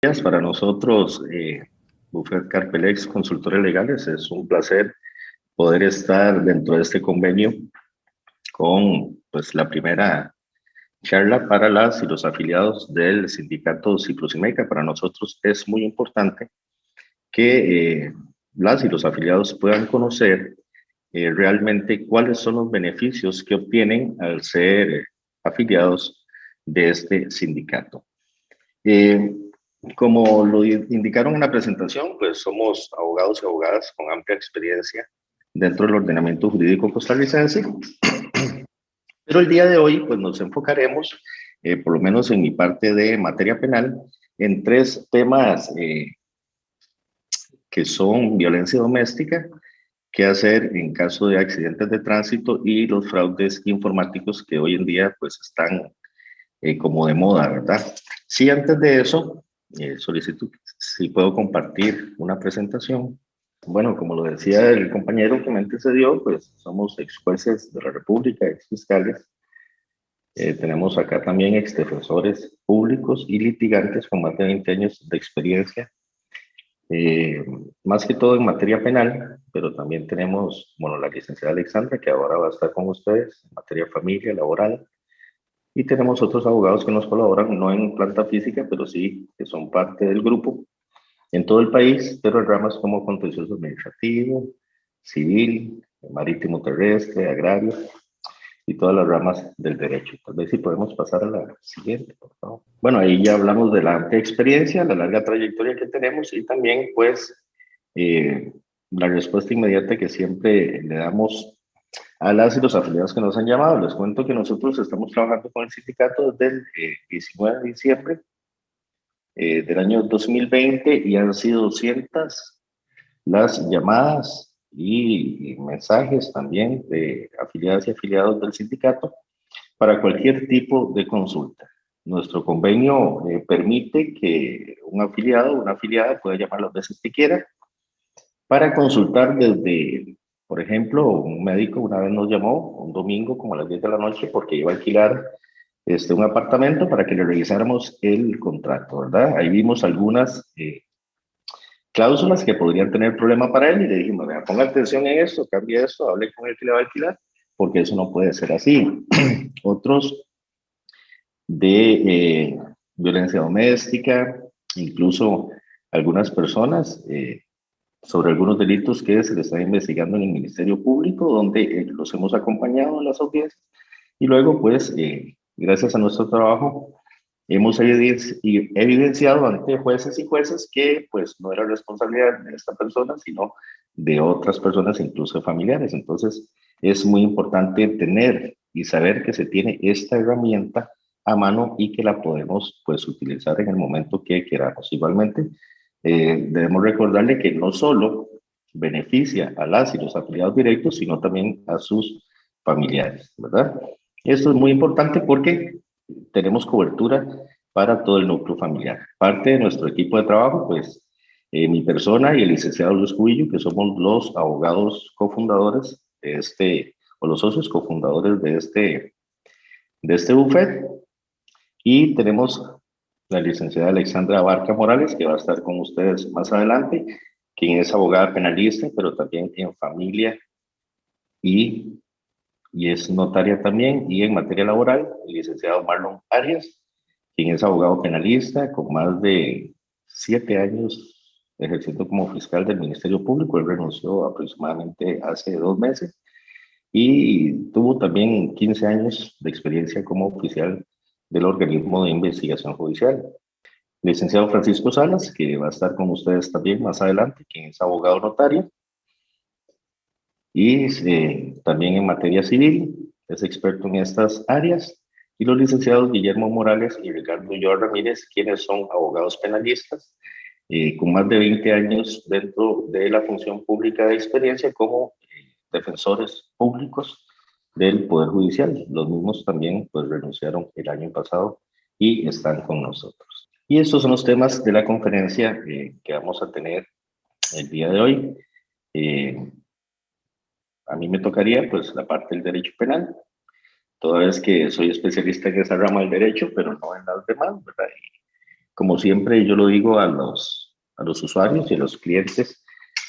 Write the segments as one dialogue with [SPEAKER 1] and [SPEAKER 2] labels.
[SPEAKER 1] Para nosotros, Buffet Carpelex, consultores legales, es un placer poder estar dentro de este convenio con pues, la primera charla para las y los afiliados del sindicato Ciprosimeca. Para nosotros es muy importante que las y los afiliados puedan conocer realmente cuáles son los beneficios que obtienen al ser afiliados de este sindicato. Eh, Como lo indicaron en la presentación, pues somos abogados y abogadas con amplia experiencia dentro del ordenamiento jurídico costarricense, pero el día de hoy pues nos enfocaremos, por lo menos en mi parte de materia penal, en tres temas que son violencia doméstica, qué hacer en caso de accidentes de tránsito y los fraudes informáticos que hoy en día pues están como de moda, ¿verdad? Sí, antes de eso, solicito si puedo compartir una presentación. Bueno, como lo decía el compañero que me antecedió, pues somos ex jueces de la República, ex fiscales. Tenemos acá también ex defensores públicos y litigantes con más de 20 años de experiencia, eh, más que todo en materia penal, pero también tenemos, bueno, la licenciada Alexandra, que ahora va a estar con ustedes en materia familia, laboral, y tenemos otros abogados que nos colaboran, no en planta física, pero sí que son parte del grupo en todo el país, pero en ramas como contencioso administrativo, civil, marítimo terrestre, agrario y todas las ramas del derecho. Tal vez si podemos pasar a la siguiente, por favor. Bueno, ahí ya hablamos de la amplia experiencia, la larga trayectoria que tenemos y también, pues, eh, la respuesta inmediata que siempre le damos a las y los afiliados que nos han llamado. Les cuento que nosotros estamos trabajando con el sindicato desde el 19 de diciembre del año 2020 y han sido 200 las llamadas y mensajes también de afiliadas y afiliados del sindicato para cualquier tipo de consulta. Nuestro convenio permite que un afiliado o una afiliada pueda llamar las veces que quiera para consultar desde, por ejemplo, un médico una vez nos llamó un domingo como a las 10 de la noche porque iba a alquilar un apartamento para que le revisáramos el contrato, ¿verdad? Ahí vimos algunas cláusulas que podrían tener problema para él y le dijimos, vea, ponga atención en esto, cambie esto, hable con el que le va a alquilar, porque eso no puede ser así. Otros de violencia doméstica, incluso algunas personas sobre algunos delitos que se le están investigando en el Ministerio Público, donde los hemos acompañado en las audiencias y luego, pues, gracias a nuestro trabajo, hemos evidenciado ante jueces y jueces que, pues, no era responsabilidad de esta persona, sino de otras personas, incluso familiares. Entonces, es muy importante tener y saber que se tiene esta herramienta a mano y que la podemos, pues, utilizar en el momento que queramos. Igualmente, debemos recordarle que no solo beneficia a las y los afiliados directos, sino también a sus familiares, ¿verdad? Esto es muy importante porque tenemos cobertura para todo el núcleo familiar. Parte de nuestro equipo de trabajo, pues, mi persona y el licenciado Luis Cubillo, que somos los abogados cofundadores de o los socios cofundadores de este buffet, y tenemos la licenciada Alexandra Barca Morales, que va a estar con ustedes más adelante, quien es abogada penalista, pero también en familia y es notaria también, y en materia laboral, el licenciado Marlon Arias, quien es abogado penalista con más de 7 años ejerciendo como fiscal del Ministerio Público. Él renunció aproximadamente hace 2 meses y tuvo también 15 años de experiencia como oficial del organismo de investigación judicial. Licenciado Francisco Salas, que va a estar con ustedes también más adelante, quien es abogado notario y también en materia civil, es experto en estas áreas, y los licenciados Guillermo Morales y Ricardo Ulloa Ramírez, quienes son abogados penalistas, con más de 20 años dentro de la función pública de experiencia como defensores públicos del Poder Judicial. Los mismos también pues renunciaron el año pasado y están con nosotros. Y estos son los temas de la conferencia que vamos a tener el día de hoy. Eh, a mí me tocaría pues la parte del derecho penal, toda vez que soy especialista en esa rama del derecho, pero no en las demás, ¿verdad? Como siempre yo lo digo a los usuarios y a los clientes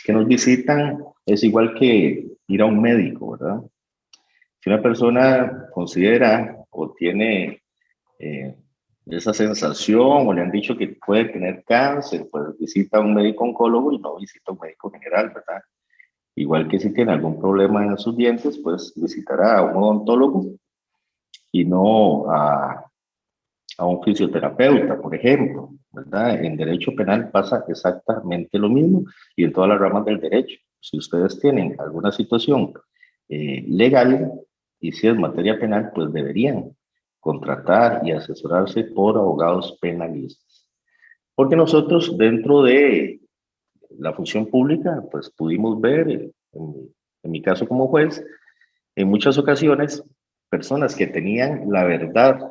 [SPEAKER 1] que nos visitan, es igual que ir a un médico, ¿verdad? Si una persona considera o tiene eh, esa sensación o le han dicho que puede tener cáncer, pues visita a un médico oncólogo y no visita a un médico general, ¿verdad? Igual que si tiene algún problema en sus dientes, pues visitará a un odontólogo y no a un fisioterapeuta, por ejemplo, ¿verdad? En derecho penal pasa exactamente lo mismo y en todas las ramas del derecho. Si ustedes tienen alguna situación legal y si es materia penal, pues deberían contratar y asesorarse por abogados penalistas. Porque nosotros dentro de la función pública, pues pudimos ver, en mi caso como juez, en muchas ocasiones, personas que tenían la verdad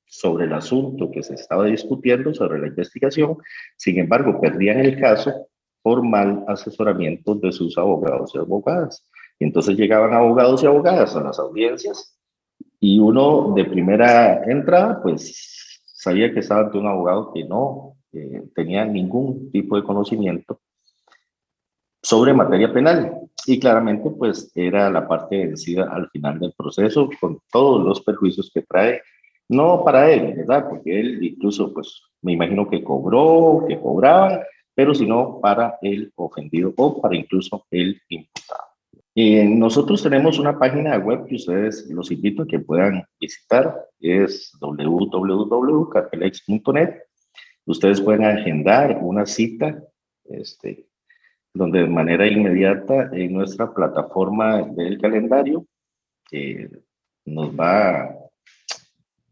[SPEAKER 1] sobre el asunto que se estaba discutiendo, sobre la investigación, sin embargo, perdían el caso por mal asesoramiento de sus abogados y abogadas. Y entonces llegaban abogados y abogadas a las audiencias y uno de primera entrada, pues sabía que estaba ante un abogado que no tenía ningún tipo de conocimiento sobre materia penal. Y claramente, pues era la parte vencida al final del proceso, con todos los perjuicios que trae, no para él, ¿verdad? Porque él incluso, pues me imagino que cobró, que cobraban, pero sino para el ofendido o para incluso el imputado. Nosotros tenemos una página web que ustedes los invito a que puedan visitar, es www.carpelex.net. Ustedes pueden agendar una cita, donde de manera inmediata en nuestra plataforma del calendario nos va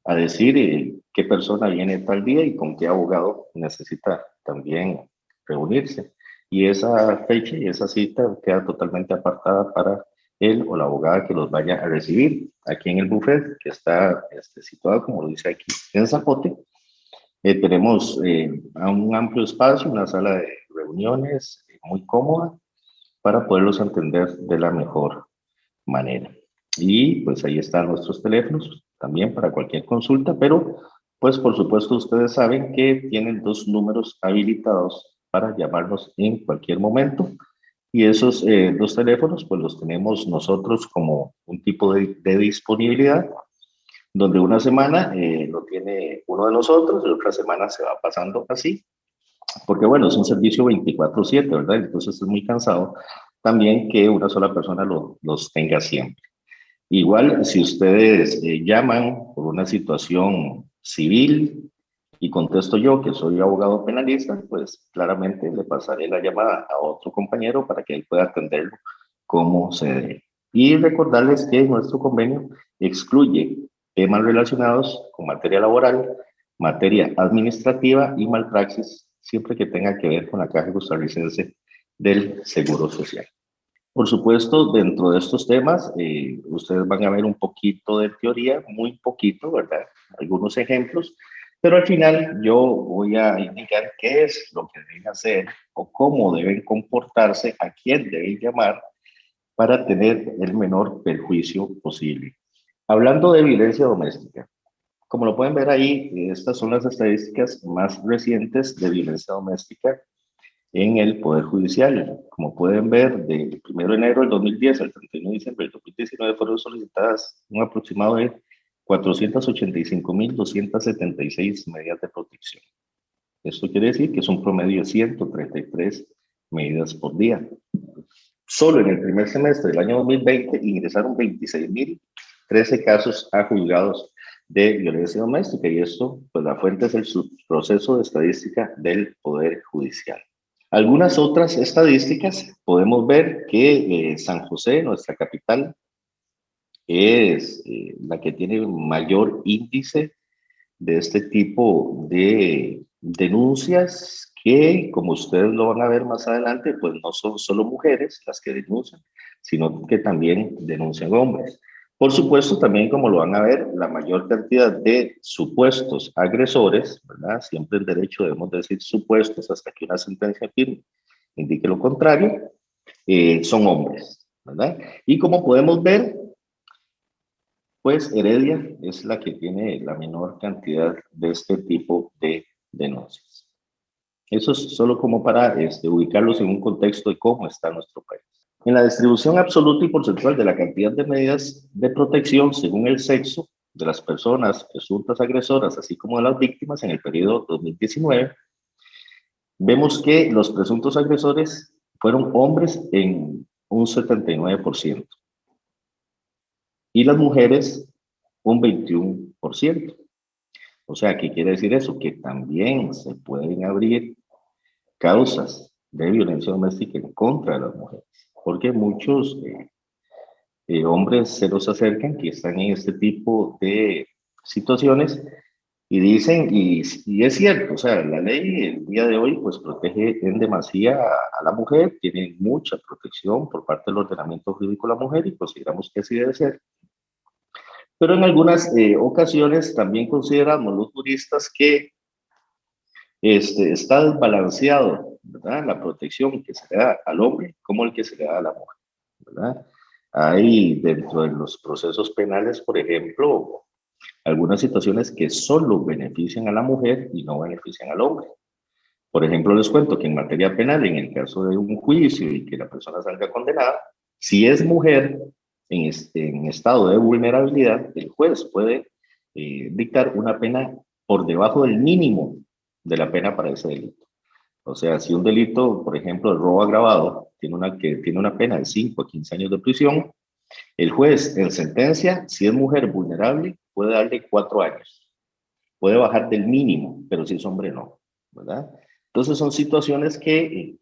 [SPEAKER 1] a decir qué persona viene tal día y con qué abogado necesita también reunirse. Y esa fecha y esa cita queda totalmente apartada para él o la abogada que los vaya a recibir aquí en el buffet, que está situado, como lo dice aquí, en Zapote. Tenemos un amplio espacio, una sala de reuniones muy cómoda para poderlos entender de la mejor manera. Y pues ahí están nuestros teléfonos también para cualquier consulta, pero pues por supuesto ustedes saben que tienen dos números habilitados para llamarnos en cualquier momento. Y esos dos teléfonos pues los tenemos nosotros como un tipo de disponibilidad, donde una semana lo tiene uno de nosotros y otra semana se va pasando así, porque bueno, es un servicio 24/7, ¿verdad? Entonces es muy cansado también que una sola persona los tenga siempre. Igual, si ustedes llaman por una situación civil y contesto yo que soy abogado penalista, pues claramente le pasaré la llamada a otro compañero para que él pueda atenderlo como se debe. Y recordarles que nuestro convenio excluye temas relacionados con materia laboral, materia administrativa y malpraxis, siempre que tenga que ver con la Caja Costarricense del Seguro Social. Por supuesto, dentro de estos temas, ustedes van a ver un poquito de teoría, muy poquito, ¿verdad? Algunos ejemplos, pero al final yo voy a indicar qué es lo que deben hacer o cómo deben comportarse, a quién deben llamar para tener el menor perjuicio posible. Hablando de violencia doméstica, como lo pueden ver ahí, estas son las estadísticas más recientes de violencia doméstica en el Poder Judicial. Como pueden ver, del 1 de enero del 2010 al 31 de diciembre del 2019 fueron solicitadas un aproximado de 485.276 medidas de protección. Esto quiere decir que es un promedio de 133 medidas por día. Solo en el primer semestre del año 2020 ingresaron 26.013 casos a juzgados de violencia doméstica y esto, pues la fuente es el subproceso de estadística del Poder Judicial. Algunas otras estadísticas, podemos ver que San José, nuestra capital, es la que tiene mayor índice de este tipo de denuncias que, como ustedes lo van a ver más adelante, pues no son solo mujeres las que denuncian, sino que también denuncian hombres. Por supuesto, también como lo van a ver, la mayor cantidad de supuestos agresores, ¿verdad? Siempre en derecho debemos decir supuestos hasta que una sentencia firme indique lo contrario, son hombres, ¿verdad? Y como podemos ver, pues Heredia es la que tiene la menor cantidad de este tipo de denuncias. Eso es solo como para ubicarlos en un contexto de cómo está nuestro país. En la distribución absoluta y porcentual de la cantidad de medidas de protección según el sexo de las personas presuntas agresoras, así como de las víctimas en el periodo 2019, vemos que los presuntos agresores fueron hombres en un 79% y las mujeres un 21%. O sea, ¿qué quiere decir eso? Que también se pueden abrir causas de violencia doméstica en contra de las mujeres, porque muchos hombres se los acercan que están en este tipo de situaciones y dicen, y es cierto, o sea, la ley el día de hoy pues protege en demasía a la mujer, tiene mucha protección por parte del ordenamiento jurídico de la mujer y consideramos que así debe ser. Pero en algunas ocasiones también consideramos los juristas que está desbalanceado, ¿verdad? La protección que se le da al hombre como el que se le da a la mujer, ¿verdad? Hay dentro de los procesos penales, por ejemplo, algunas situaciones que solo benefician a la mujer y no benefician al hombre. Por ejemplo, les cuento que en materia penal, en el caso de un juicio y que la persona salga condenada, si es mujer en estado de vulnerabilidad, el juez puede dictar una pena por debajo del mínimo de la pena para ese delito. O sea, si un delito, por ejemplo, el robo agravado, tiene una pena de 5 a 15 años de prisión, el juez en sentencia, si es mujer vulnerable, puede darle 4 años. Puede bajar del mínimo, pero si es hombre no, ¿verdad? Entonces son situaciones que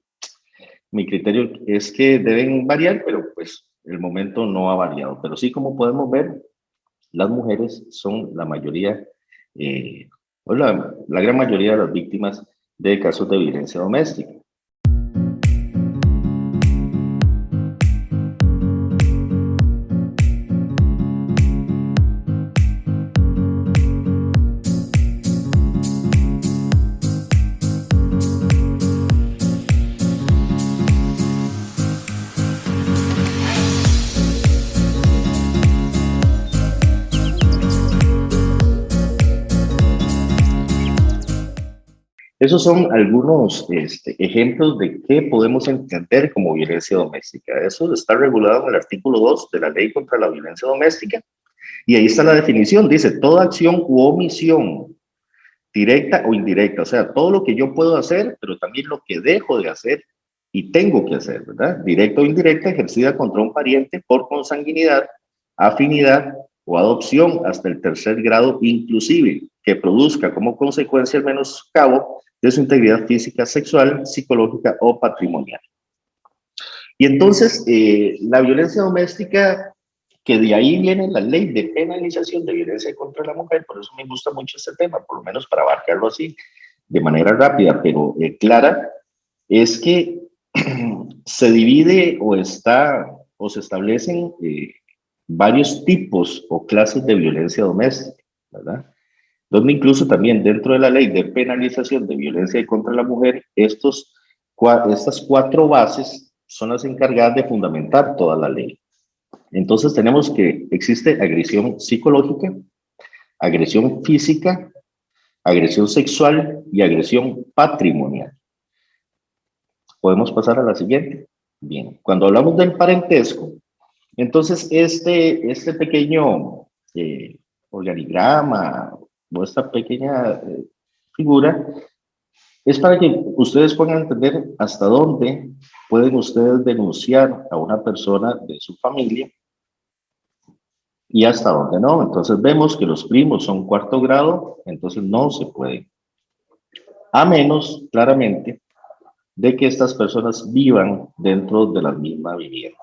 [SPEAKER 1] mi criterio es que deben variar, pero pues el momento no ha variado. Pero sí, como podemos ver, las mujeres son la mayoría, o la gran mayoría de las víctimas de casos de violencia doméstica. Esos son algunos ejemplos de qué podemos entender como violencia doméstica. Eso está regulado en el artículo 2 de la Ley contra la Violencia Doméstica. Y ahí está la definición. Dice, toda acción u omisión, directa o indirecta. O sea, todo lo que yo puedo hacer, pero también lo que dejo de hacer y tengo que hacer, ¿verdad? Directa o indirecta, ejercida contra un pariente por consanguinidad, afinidad o adopción hasta el tercer grado inclusive, que produzca como consecuencia el menoscabo de su integridad física, sexual, psicológica o patrimonial. Y entonces, la violencia doméstica, que de ahí viene la ley de penalización de violencia contra la mujer, por eso me gusta mucho este tema, por lo menos para abarcarlo así, de manera rápida, pero clara, es que se divide o se establecen varios tipos o clases de violencia doméstica, ¿verdad? Donde incluso también dentro de la ley de penalización de violencia contra la mujer, estas 4 bases son las encargadas de fundamentar toda la ley. Entonces tenemos que existe agresión psicológica, agresión física, agresión sexual y agresión patrimonial. Podemos pasar a la siguiente. Bien, cuando hablamos del parentesco, entonces este pequeño organigrama o esta pequeña figura es para que ustedes puedan entender hasta dónde pueden ustedes denunciar a una persona de su familia y hasta dónde no. Entonces vemos que los primos son 4º grado, entonces no se puede. A menos, claramente, de que estas personas vivan dentro de la misma vivienda.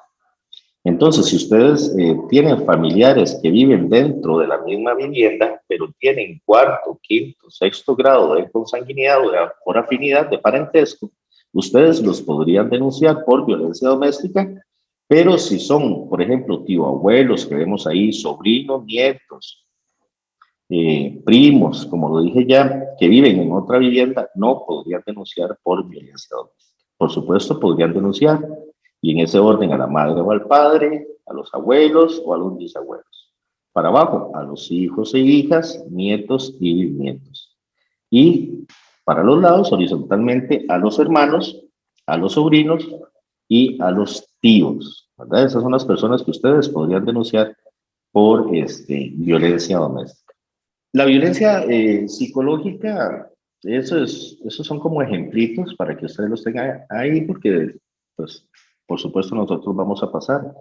[SPEAKER 1] Entonces, si ustedes tienen familiares que viven dentro de la misma vivienda, pero tienen 4º, 5º, 6º grado de consanguinidad o por afinidad de parentesco, ustedes los podrían denunciar por violencia doméstica, pero si son, por ejemplo, tío abuelos que vemos ahí, sobrinos, nietos, primos, como lo dije ya, que viven en otra vivienda, no podrían denunciar por violencia doméstica. Por supuesto, podrían denunciar, y en ese orden a la madre o al padre, a los abuelos o a los bisabuelos. Para abajo, a los hijos e hijas, nietos y bisnietos. Y Para los lados, horizontalmente, a los hermanos, a los sobrinos y a los tíos, ¿verdad? Esas son las personas que ustedes podrían denunciar por violencia doméstica. La violencia psicológica, esos son como ejemplitos para que ustedes los tengan ahí, porque, pues, por supuesto, nosotros vamos a pasar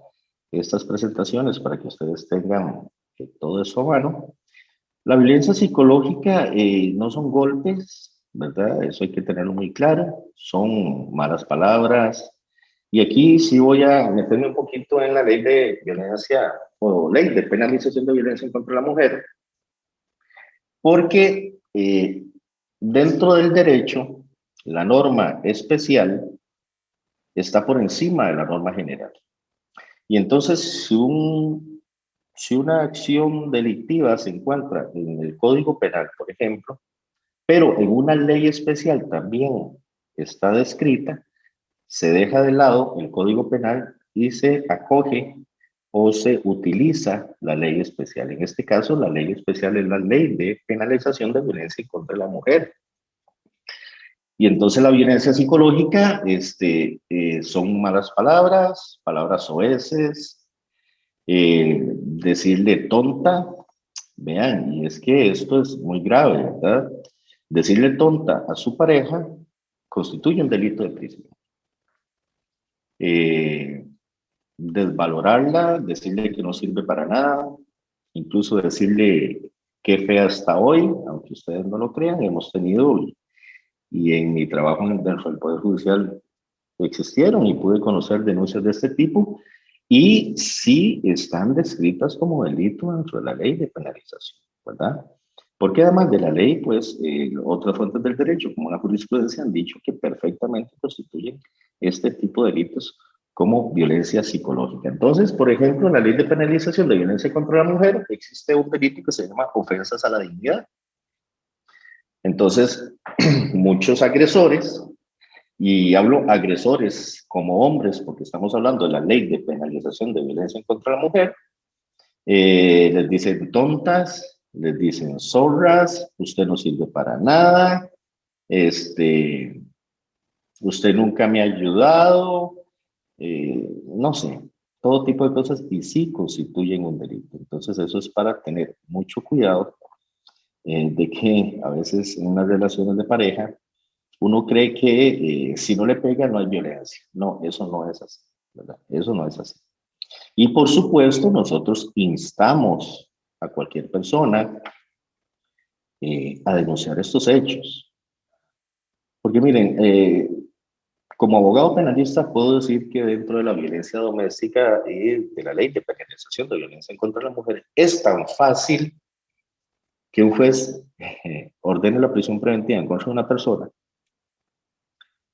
[SPEAKER 1] estas presentaciones para que ustedes tengan todo eso a mano. La violencia psicológica no son golpes, ¿verdad? Eso hay que tenerlo muy claro. Son malas palabras. Y aquí sí voy a meterme un poquito en la ley de violencia o ley de penalización de violencia en contra de la mujer, porque dentro del derecho, la norma especial está por encima de la norma general. Y entonces, si una acción delictiva se encuentra en el Código Penal, por ejemplo, pero en una ley especial también está descrita, se deja de lado el Código Penal y se acoge o se utiliza la ley especial. En este caso, la ley especial es la ley de penalización de violencia contra la mujer. Y entonces la violencia psicológica son malas palabras, palabras soeces, decirle tonta, vean, y es que esto es muy grave, ¿verdad? Decirle tonta a su pareja constituye un delito de prisión. Eh, Desvalorarla, decirle que no sirve para nada, incluso decirle qué fea está hoy, aunque ustedes no lo crean, hemos tenido, y en mi trabajo dentro del Poder Judicial existieron y pude conocer denuncias de este tipo, y sí están descritas como delito dentro de la ley de penalización, ¿verdad? Porque además de la ley, pues otras fuentes del derecho, como la jurisprudencia, han dicho que perfectamente constituyen este tipo de delitos como violencia psicológica. Entonces, por ejemplo, en la ley de penalización de violencia contra la mujer existe un delito que se llama ofensas a la dignidad. Entonces, muchos agresores, y hablo agresores como hombres, porque estamos hablando de la ley de penalización de violencia contra la mujer, les dicen tontas, les dicen zorras, usted no sirve para nada, usted nunca me ha ayudado, no sé, todo tipo de cosas y sí constituyen un delito. Entonces eso es para tener mucho cuidado de que a veces en unas relaciones de pareja uno cree que si no le pega no hay violencia. No, eso no es así, ¿verdad? Eso no es así. Y por supuesto, nosotros instamos a cualquier persona a denunciar estos hechos. Porque miren, como abogado penalista puedo decir que dentro de la violencia doméstica y de la ley de penalización de violencia en contra de la mujer es tan fácil que un juez ordene la prisión preventiva en contra de una persona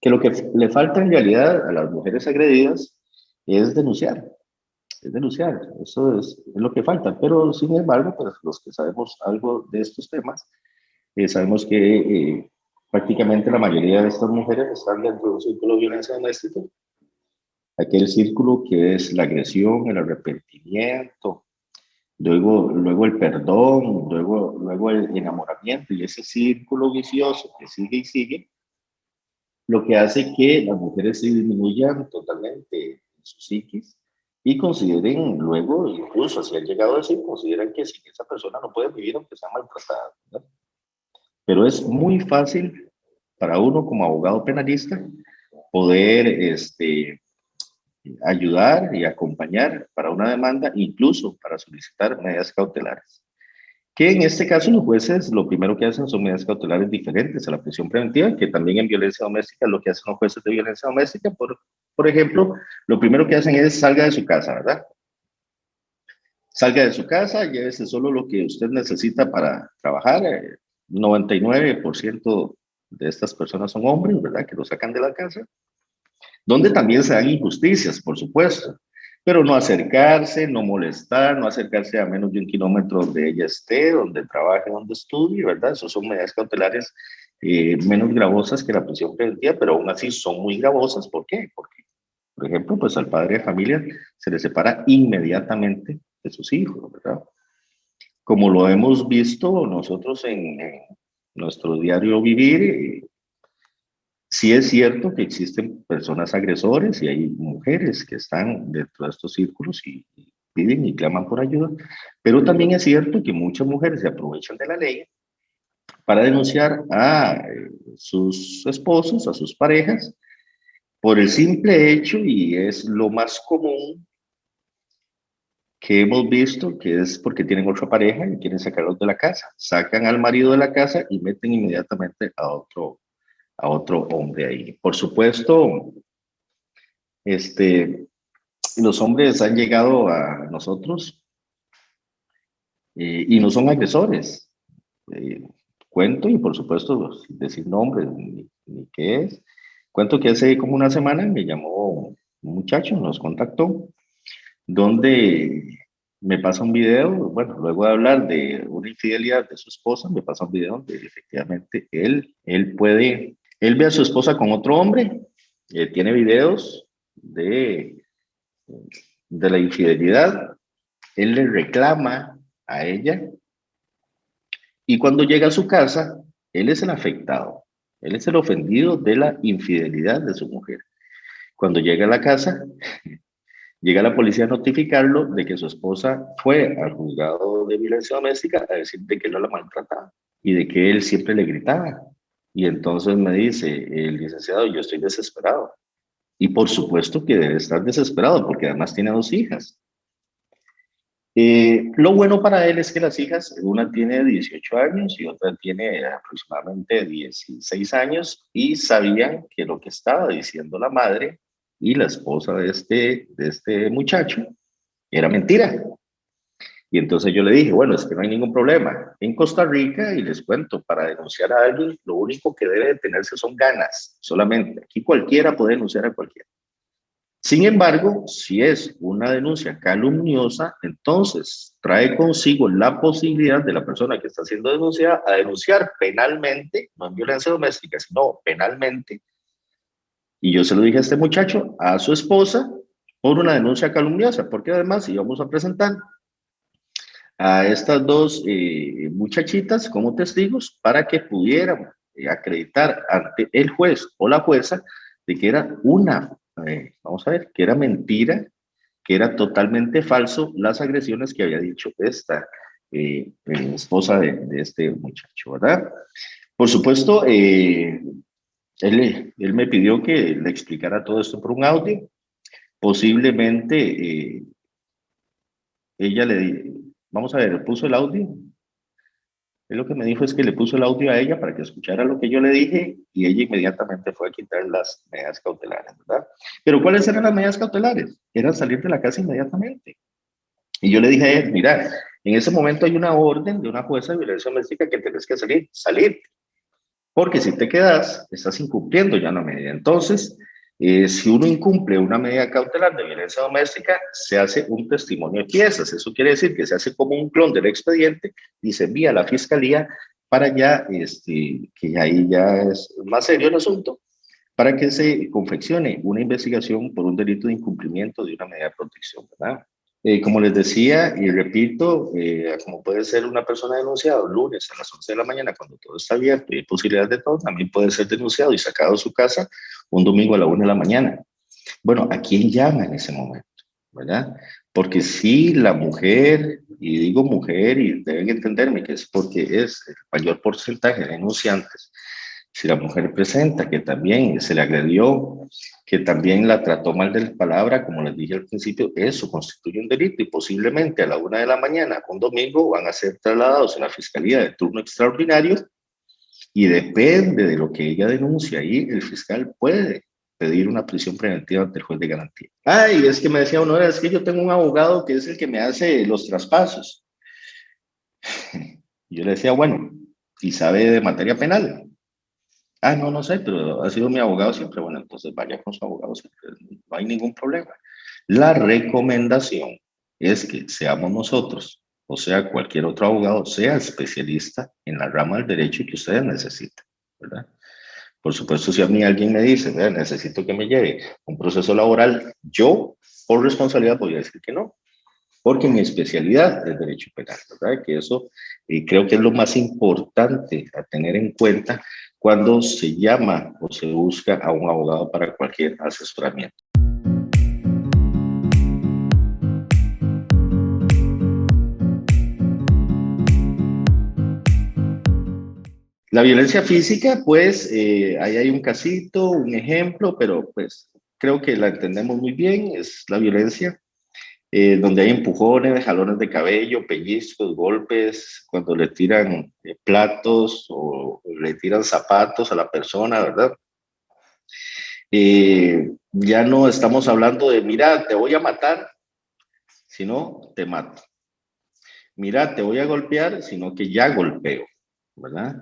[SPEAKER 1] que lo que le falta en realidad a las mujeres agredidas es denunciar. Es denunciar, eso es lo que falta. Pero sin embargo, pues los que sabemos algo de estos temas, sabemos que prácticamente la mayoría de estas mujeres están dentro de un círculo de violencia doméstica, aquel círculo que es la agresión, el arrepentimiento, luego el perdón, luego el enamoramiento y ese círculo vicioso que sigue y sigue, lo que hace que las mujeres se disminuyan totalmente en su psiquis y consideren luego, incluso si han llegado a decir, consideran que sin esa persona no pueden vivir aunque sea maltratada, ¿verdad? Pero es muy fácil para uno como abogado penalista poder ayudar y acompañar para una demanda, incluso para solicitar medidas cautelares. Que en este caso los jueces lo primero que hacen son medidas cautelares diferentes a la prisión preventiva, que también en violencia doméstica lo que hacen los jueces de violencia doméstica, por ejemplo, lo primero que hacen es salga de su casa, ¿verdad? Salga de su casa, llévese solo lo que usted necesita para trabajar. 99% de estas personas son hombres, ¿verdad? Que lo sacan de la casa. Donde también se dan injusticias, por supuesto, pero no acercarse, no molestar, no acercarse a menos de 1 kilómetro donde ella esté, donde trabaje, donde estudie, ¿verdad? Esas son medidas cautelares menos gravosas que la prisión preventiva, pero aún así son muy gravosas. ¿Por qué? Porque, por ejemplo, pues al padre de familia se le separa inmediatamente de sus hijos, ¿verdad? Como lo hemos visto nosotros nuestro diario vivir, sí es cierto que existen personas agresores y hay mujeres que están dentro de estos círculos y piden y claman por ayuda, pero también es cierto que muchas mujeres se aprovechan de la ley para denunciar a sus esposos, a sus parejas, por el simple hecho, y es lo más común que hemos visto, que es porque tienen otra pareja y quieren sacarlos de la casa. Sacan al marido de la casa y meten inmediatamente a otro hombre ahí. Por supuesto, los hombres han llegado a nosotros y no son agresores. Eh, Cuento, y por supuesto, sin decir nombres ni qué es, cuento que hace como una semana me llamó un muchacho, nos contactó, donde me pasa un video, bueno, luego de hablar de una infidelidad de su esposa, me pasa un video donde efectivamente él ve a su esposa con otro hombre, tiene videos de la infidelidad, él le reclama a ella y cuando llega a su casa, él es el afectado, él es el ofendido de la infidelidad de su mujer. Cuando llega a la casa, llega la policía a notificarlo de que su esposa fue al juzgado de violencia doméstica a decir de que no la maltrataba y de que él siempre le gritaba. Y entonces me dice el licenciado, yo estoy desesperado. Y por supuesto que debe estar desesperado porque además tiene dos hijas. Lo bueno para él es que las hijas, una tiene 18 años y otra tiene aproximadamente 16 años y sabían que lo que estaba diciendo la madre y la esposa de este muchacho era mentira. Y entonces yo le dije, bueno, es que no hay ningún problema. En Costa Rica, y les cuento, para denunciar a alguien, lo único que debe de tenerse son ganas, solamente. Aquí cualquiera puede denunciar a cualquiera. Sin embargo, si es una denuncia calumniosa, entonces trae consigo la posibilidad de la persona que está siendo denunciada a denunciar penalmente, no en violencia doméstica, sino penalmente. Y yo se lo dije a este muchacho, a su esposa, por una denuncia calumniosa, porque además íbamos a presentar a estas dos muchachitas como testigos para que pudieran acreditar ante el juez o la jueza de que era vamos a ver, que era mentira, que era totalmente falso las agresiones que había dicho esta esposa de este muchacho, ¿verdad? Por supuesto, él me pidió que le explicara todo esto por un audio. Posiblemente ella vamos a ver, le puso el audio. Él lo que me dijo es que le puso el audio a ella para que escuchara lo que yo le dije y ella inmediatamente fue a quitar las medidas cautelares, ¿verdad? Pero ¿cuáles eran las medidas cautelares? Era salir de la casa inmediatamente. Y yo le dije a él, mira, en ese momento hay una orden de una jueza de violencia doméstica que tienes que salir, porque si te quedas, estás incumpliendo ya una medida. Entonces, si uno incumple una medida cautelar de violencia doméstica, se hace un testimonio de piezas. Eso quiere decir que se hace como un clon del expediente y se envía a la fiscalía para ya, que ahí ya es más serio el asunto, para que se confeccione una investigación por un delito de incumplimiento de una medida de protección, ¿verdad? Como les decía y repito, como puede ser una persona denunciada lunes a las 11 de la mañana cuando todo está abierto y hay posibilidades de todo, también puede ser denunciado y sacado de su casa un domingo a la 1 de la mañana. Bueno, ¿a quién llama en ese momento? ¿Verdad? Porque si la mujer, y digo mujer y deben entenderme que es porque es el mayor porcentaje de denunciantes, si la mujer presenta que también se le agredió, que también la trató mal de palabra, como les dije al principio, eso constituye un delito y posiblemente a la 1 de la mañana, un domingo, van a ser trasladados a la fiscalía de turno extraordinario y depende de lo que ella denuncia ahí, el fiscal puede pedir una prisión preventiva ante el juez de garantía. Ay, es que me decía uno, es que yo tengo un abogado que es el que me hace los traspasos. Y yo le decía, bueno, ¿y sabe de materia penal? Ah, no, no sé, pero ha sido mi abogado siempre. Bueno, entonces vaya con su abogado siempre, no hay ningún problema. La recomendación es que seamos nosotros, o sea, cualquier otro abogado, sea especialista en la rama del derecho que ustedes necesiten, ¿verdad? Por supuesto, si a mí alguien me dice, "Vea, necesito que me lleve un proceso laboral", yo, por responsabilidad, voy a decir que no, porque mi especialidad es derecho penal, ¿verdad? Que eso creo que es lo más importante a tener en cuenta cuando se llama o se busca a un abogado para cualquier asesoramiento. La violencia física, pues, ahí hay un casito, un ejemplo, pero pues creo que la entendemos muy bien, es la violencia donde hay empujones, jalones de cabello, pellizcos, golpes, cuando le tiran platos o le tiran zapatos a la persona, ¿verdad? Ya no estamos hablando de, mira, te voy a matar, sino te mato. Mira, te voy a golpear, sino que ya golpeo, ¿verdad?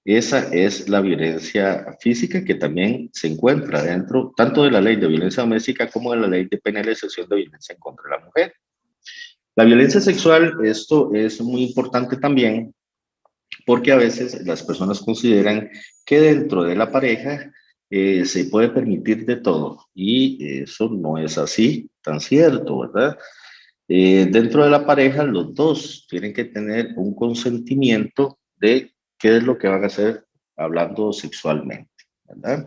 [SPEAKER 1] Esa es la violencia física que también se encuentra dentro tanto de la ley de violencia doméstica como de la ley de penalización de violencia en contra de la mujer. La violencia sexual, esto es muy importante también porque a veces las personas consideran que dentro de la pareja se puede permitir de todo y eso no es así, tan cierto, ¿verdad? Dentro de la pareja los dos tienen que tener un consentimiento de qué es lo que van a hacer hablando sexualmente, ¿verdad?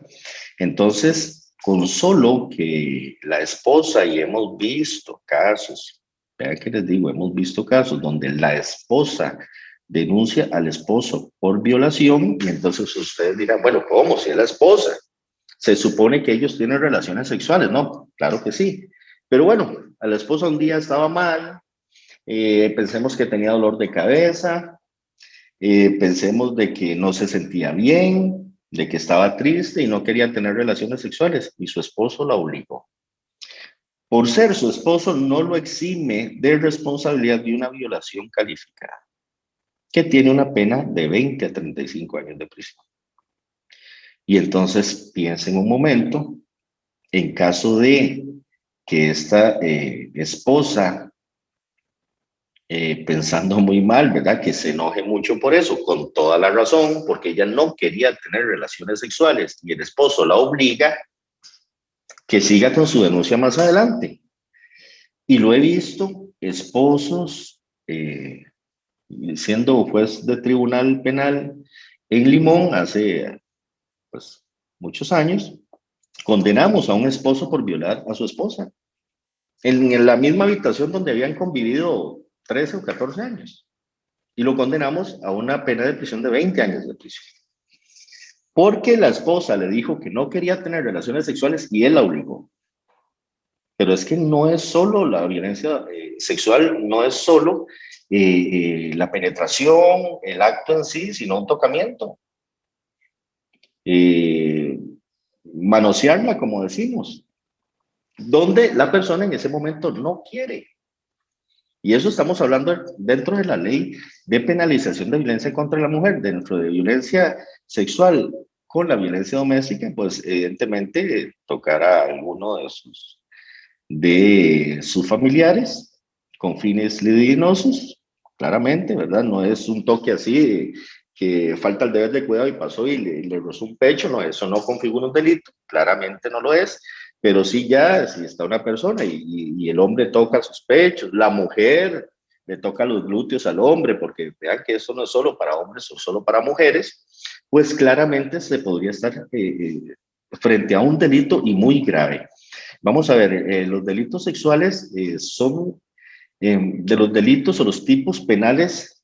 [SPEAKER 1] Entonces, con solo que la esposa, y hemos visto casos, vean que les digo, hemos visto casos donde la esposa denuncia al esposo por violación, y entonces ustedes dirán, bueno, ¿cómo? Si es la esposa. Se supone que ellos tienen relaciones sexuales, ¿no? Claro que sí. Pero bueno, a la esposa un día estaba mal, pensemos que tenía dolor de cabeza, pensemos de que no se sentía bien, de que estaba triste y no quería tener relaciones sexuales y su esposo la obligó. Por ser su esposo no lo exime de responsabilidad de una violación calificada, que tiene una pena de 20 a 35 años de prisión. Y entonces piensen un momento, en caso de que esta esposa, pensando muy mal, ¿verdad? Que se enoje mucho por eso, con toda la razón, porque ella no quería tener relaciones sexuales y el esposo la obliga, que siga con su denuncia más adelante. Y lo he visto, esposos, siendo juez de tribunal penal en Limón hace pues, muchos años, condenamos a un esposo por violar a su esposa en la misma habitación donde habían convivido 13 o 14 años. Y lo condenamos a una pena de prisión de 20 años de prisión. Porque la esposa le dijo que no quería tener relaciones sexuales y él la obligó. Pero es que no es solo la violencia sexual, no es solo la penetración, el acto en sí, sino un tocamiento. Manosearla, como decimos, donde la persona en ese momento no quiere. Y eso estamos hablando dentro de la ley de penalización de violencia contra la mujer, dentro de violencia sexual con la violencia doméstica, pues evidentemente tocará a alguno de sus familiares con fines libidinosos, claramente, ¿verdad? No es un toque así que falta el deber de cuidado y pasó y le rozó un pecho, no, eso no configura un delito, claramente no lo es, pero sí ya, si está una persona y el hombre toca sus pechos, la mujer le toca los glúteos al hombre, porque vean que eso no es solo para hombres o solo para mujeres, pues claramente se podría estar frente a un delito y muy grave. Vamos a ver, los delitos sexuales son de los delitos o los tipos penales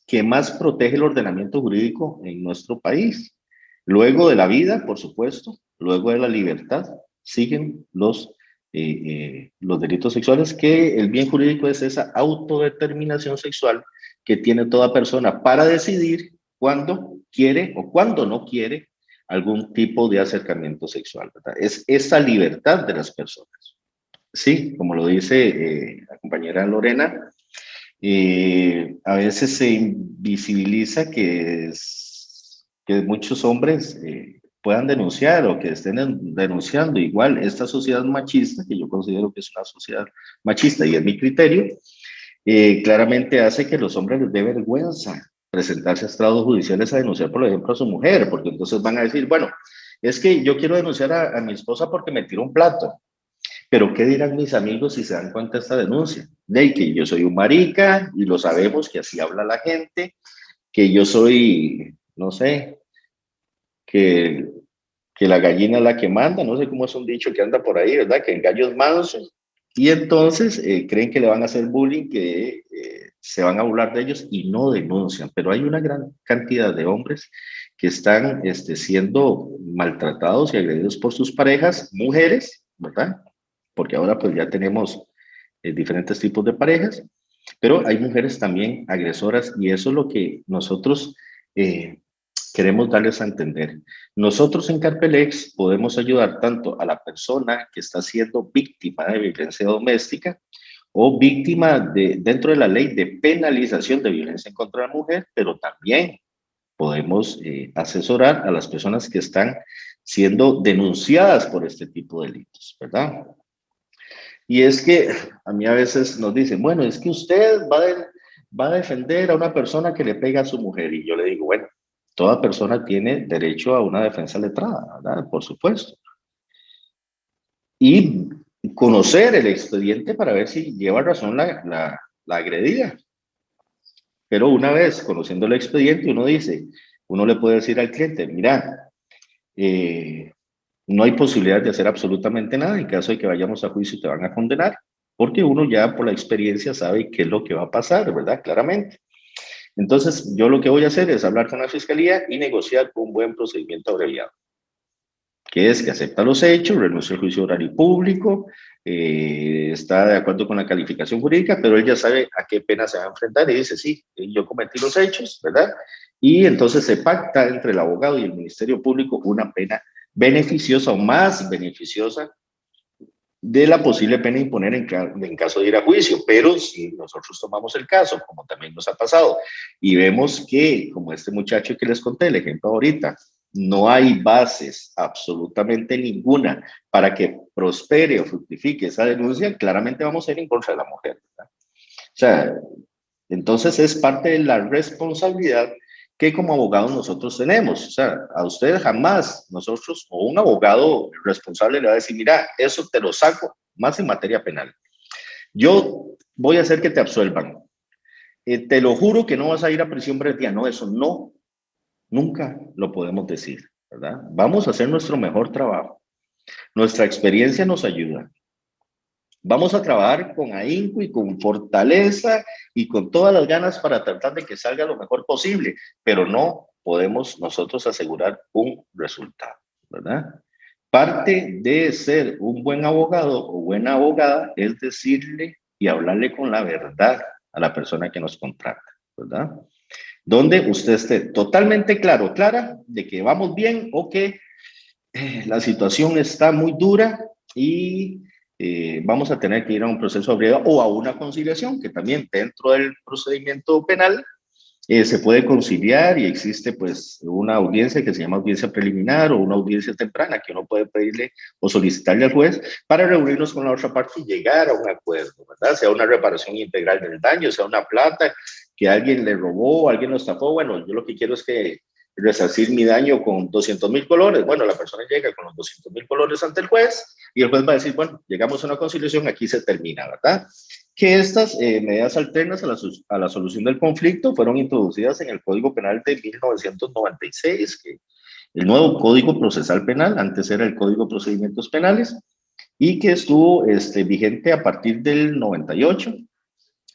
[SPEAKER 1] que más protege el ordenamiento jurídico en nuestro país. Luego de la vida, por supuesto, luego de la libertad, siguen los delitos sexuales, que el bien jurídico es esa autodeterminación sexual que tiene toda persona para decidir cuándo quiere o cuándo no quiere algún tipo de acercamiento sexual, ¿verdad? Es esa libertad de las personas. Sí, como lo dice la compañera Lorena, a veces se invisibiliza que muchos hombres puedan denunciar o que estén denunciando. Igual, esta sociedad machista, que yo considero que es una sociedad machista y es mi criterio, claramente hace que los hombres les dé vergüenza presentarse a estrados judiciales a denunciar, por ejemplo, a su mujer, porque entonces van a decir, bueno, es que yo quiero denunciar a mi esposa porque me tiró un plato, Pero ¿qué dirán mis amigos si se dan cuenta de esta denuncia? De que yo soy un marica y lo sabemos que así habla la gente, que yo soy, no sé, que, que la gallina es la que manda, no sé cómo es un dicho que anda por ahí, ¿verdad? Que en gallos mansos. Y entonces creen que le van a hacer bullying, que se van a burlar de ellos y no denuncian. Pero hay una gran cantidad de hombres que están siendo maltratados y agredidos por sus parejas, mujeres, ¿verdad? Porque ahora pues ya tenemos diferentes tipos de parejas, pero hay mujeres también agresoras y eso es lo que nosotros eh, queremos darles a entender. Nosotros en Carpelex podemos ayudar tanto a la persona que está siendo víctima de violencia doméstica o víctima dentro de la ley de penalización de violencia en contra de la mujer, pero también podemos asesorar a las personas que están siendo denunciadas por este tipo de delitos, ¿verdad? Y es que a mí a veces nos dicen, bueno, es que usted va a defender a una persona que le pega a su mujer. Y yo le digo, bueno, toda persona tiene derecho a una defensa letrada, ¿verdad? Por supuesto. Y conocer el expediente para ver si lleva razón la agredida. Pero una vez conociendo el expediente, uno dice, uno le puede decir al cliente, mira, eh, no hay posibilidad de hacer absolutamente nada. En caso de que vayamos a juicio, te van a condenar, porque uno ya por la experiencia sabe qué es lo que va a pasar, ¿verdad? Claramente. Entonces, yo lo que voy a hacer es hablar con la fiscalía y negociar un buen procedimiento abreviado, que es que acepta los hechos, renuncia al juicio oral y público, está de acuerdo con la calificación jurídica, pero él ya sabe a qué pena se va a enfrentar y dice, sí, yo cometí los hechos, ¿verdad? Y entonces se pacta entre el abogado y el Ministerio Público una pena beneficiosa o más beneficiosa de la posible pena imponer en caso de ir a juicio. Pero si nosotros tomamos el caso, como también nos ha pasado, y vemos que, como este muchacho que les conté, el ejemplo ahorita, no hay bases absolutamente ninguna para que prospere o fructifique esa denuncia, claramente vamos a ir en contra de la mujer, ¿verdad? O sea, entonces es parte de la responsabilidad que como abogados nosotros tenemos. O sea, a usted jamás nosotros o un abogado responsable le va a decir, mira, eso te lo saco, más en materia penal. Yo voy a hacer que te absuelvan. Te lo juro que no vas a ir a prisión preventiva. No, eso no, nunca lo podemos decir, ¿verdad? Vamos a hacer nuestro mejor trabajo. Nuestra experiencia nos ayuda. Vamos a trabajar con ahínco y con fortaleza y con todas las ganas para tratar de que salga lo mejor posible, pero no podemos nosotros asegurar un resultado, ¿verdad? Parte de ser un buen abogado o buena abogada es decirle y hablarle con la verdad a la persona que nos contrata, ¿verdad? Donde usted esté totalmente claro, clara, de que vamos bien o que la situación está muy dura y vamos a tener que ir a un proceso abreviado o a una conciliación, que también dentro del procedimiento penal se puede conciliar y existe pues una audiencia que se llama audiencia preliminar o una audiencia temprana que uno puede pedirle o solicitarle al juez para reunirnos con la otra parte y llegar a un acuerdo, ¿verdad? Sea una reparación integral del daño, sea una plata que alguien le robó, alguien lo estafó. Bueno, yo lo que quiero es que resarcir mi daño con 200,000 colores. Bueno, la persona llega con los 200,000 colores ante el juez y el juez va a decir, bueno, llegamos a una conciliación, aquí se termina, ¿verdad? Que estas medidas alternas a la solución del conflicto fueron introducidas en el Código Penal de 1996, que el nuevo Código Procesal Penal, antes era el Código de Procedimientos Penales, y que estuvo vigente a partir del 98,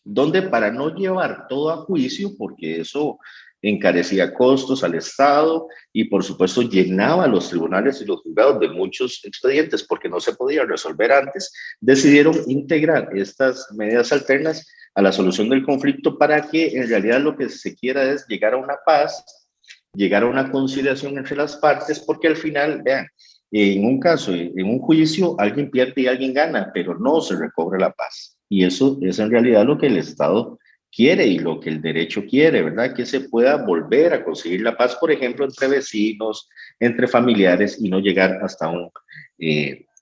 [SPEAKER 1] donde para no llevar todo a juicio, porque eso encarecía costos al Estado y por supuesto llenaba los tribunales y los juzgados de muchos expedientes porque no se podía resolver antes, decidieron integrar estas medidas alternas a la solución del conflicto para que en realidad lo que se quiera es llegar a una paz, llegar a una conciliación entre las partes, porque al final, vean, en un caso, en un juicio, alguien pierde y alguien gana, pero no se recobre la paz. Y eso es en realidad lo que el Estado quiere y lo que el derecho quiere, ¿verdad? Que se pueda volver a conseguir la paz, por ejemplo, entre vecinos, entre familiares y no llegar hasta un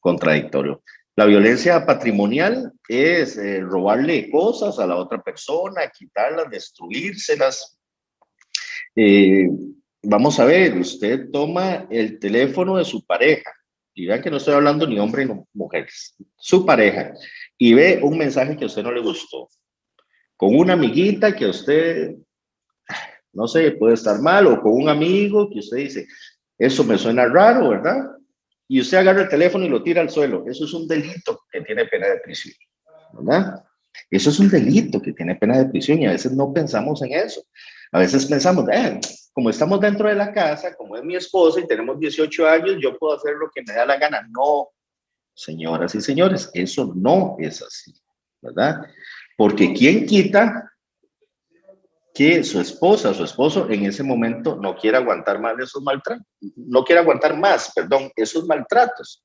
[SPEAKER 1] contradictorio. La violencia patrimonial es robarle cosas a la otra persona, quitarlas, destruírselas. Eh, Vamos a ver, usted toma el teléfono de su pareja y vean que no estoy hablando ni hombre ni mujeres, su pareja, y ve un mensaje que a usted no le gustó, con una amiguita que a usted, no sé, puede estar mal, o con un amigo que usted dice, eso me suena raro, ¿verdad? Y usted agarra el teléfono y lo tira al suelo. Eso es un delito que tiene pena de prisión, ¿verdad? Eso es un delito que tiene pena de prisión y a veces no pensamos en eso. A veces pensamos, como estamos dentro de la casa, como es mi esposa y tenemos 18 años, yo puedo hacer lo que me da la gana. No, señoras y señores, eso no es así, ¿verdad? Porque ¿quién quita que su esposa, su esposo en ese momento no quiera aguantar más de esos maltratos? No quiera aguantar más, perdón, esos maltratos.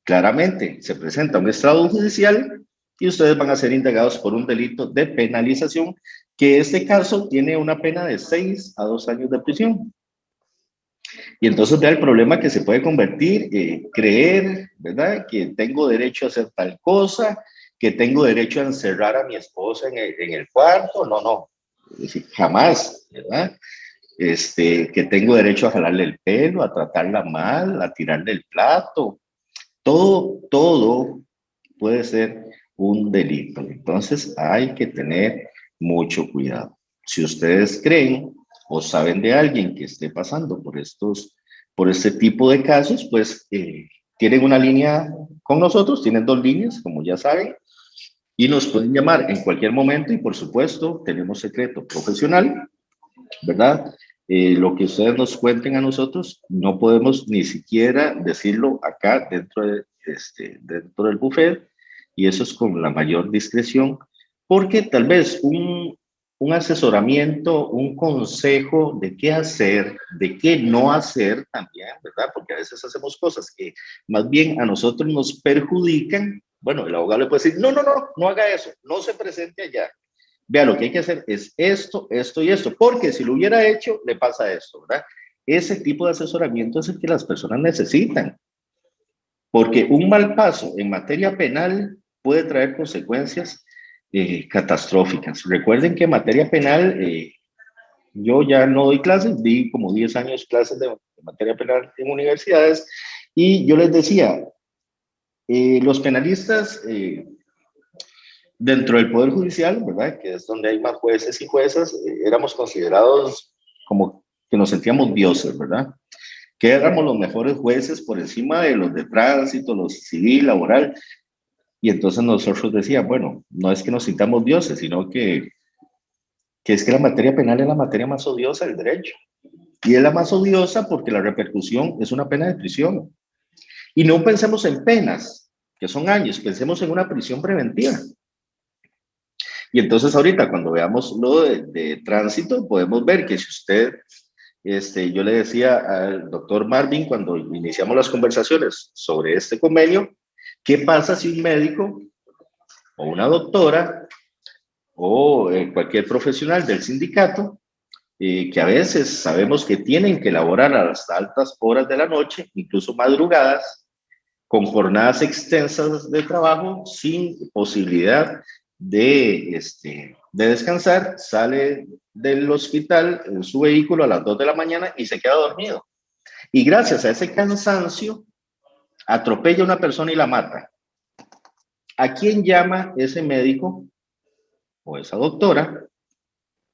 [SPEAKER 1] Claramente se presenta un estrado judicial y ustedes van a ser indagados por un delito de penalización, que este caso tiene una pena de 6 a 2 años de prisión. Y entonces vea el problema que se puede convertir, creer, ¿verdad? Que tengo derecho a hacer tal cosa, que tengo derecho a encerrar a mi esposa en el cuarto. No, no, es decir, jamás, ¿verdad? Que tengo derecho a jalarle el pelo, a tratarla mal, a tirarle el plato. Todo puede ser un delito. Entonces hay que tener mucho cuidado. Si ustedes creen o saben de alguien que esté pasando por este tipo de casos, pues tienen una línea con nosotros, tienen 2 líneas, como ya saben, y nos pueden llamar en cualquier momento y por supuesto tenemos secreto profesional, ¿verdad? Lo que ustedes nos cuenten a nosotros, no podemos ni siquiera decirlo acá dentro del buffet, y eso es con la mayor discreción, porque tal vez un asesoramiento, un consejo de qué hacer, de qué no hacer también, ¿verdad? Porque a veces hacemos cosas que más bien a nosotros nos perjudican. Bueno, el abogado le puede decir, no, no, no, no haga eso, no se presente allá. Vea, lo que hay que hacer es esto, esto y esto, porque si lo hubiera hecho, le pasa esto, ¿verdad? Ese tipo de asesoramiento es el que las personas necesitan, porque un mal paso en materia penal puede traer consecuencias catastróficas. Recuerden que en materia penal, yo ya no doy clases, di como 10 años clases de materia penal en universidades, y yo les decía, los penalistas dentro del Poder Judicial, ¿verdad? Que es donde hay más jueces y juezas, éramos considerados como que nos sentíamos dioses, ¿verdad? Que éramos los mejores jueces por encima de los de tránsito, los civil, laboral. Y entonces nosotros decíamos, bueno, no es que nos sintamos dioses, sino que es que la materia penal es la materia más odiosa del derecho. Y es la más odiosa porque la repercusión es una pena de prisión. Y no pensemos en penas, que son años, pensemos en una prisión preventiva. Y entonces ahorita cuando veamos lo de tránsito, podemos ver que si usted, yo le decía al doctor Marvin cuando iniciamos las conversaciones sobre este convenio, ¿qué pasa si un médico o una doctora o cualquier profesional del sindicato, que a veces sabemos que tienen que laborar hasta altas horas de la noche, incluso madrugadas, con jornadas extensas de trabajo, sin posibilidad de descansar, sale del hospital en su vehículo a las 2 de la mañana y se queda dormido? Y gracias a ese cansancio, atropella a una persona y la mata. ¿A quién llama ese médico o esa doctora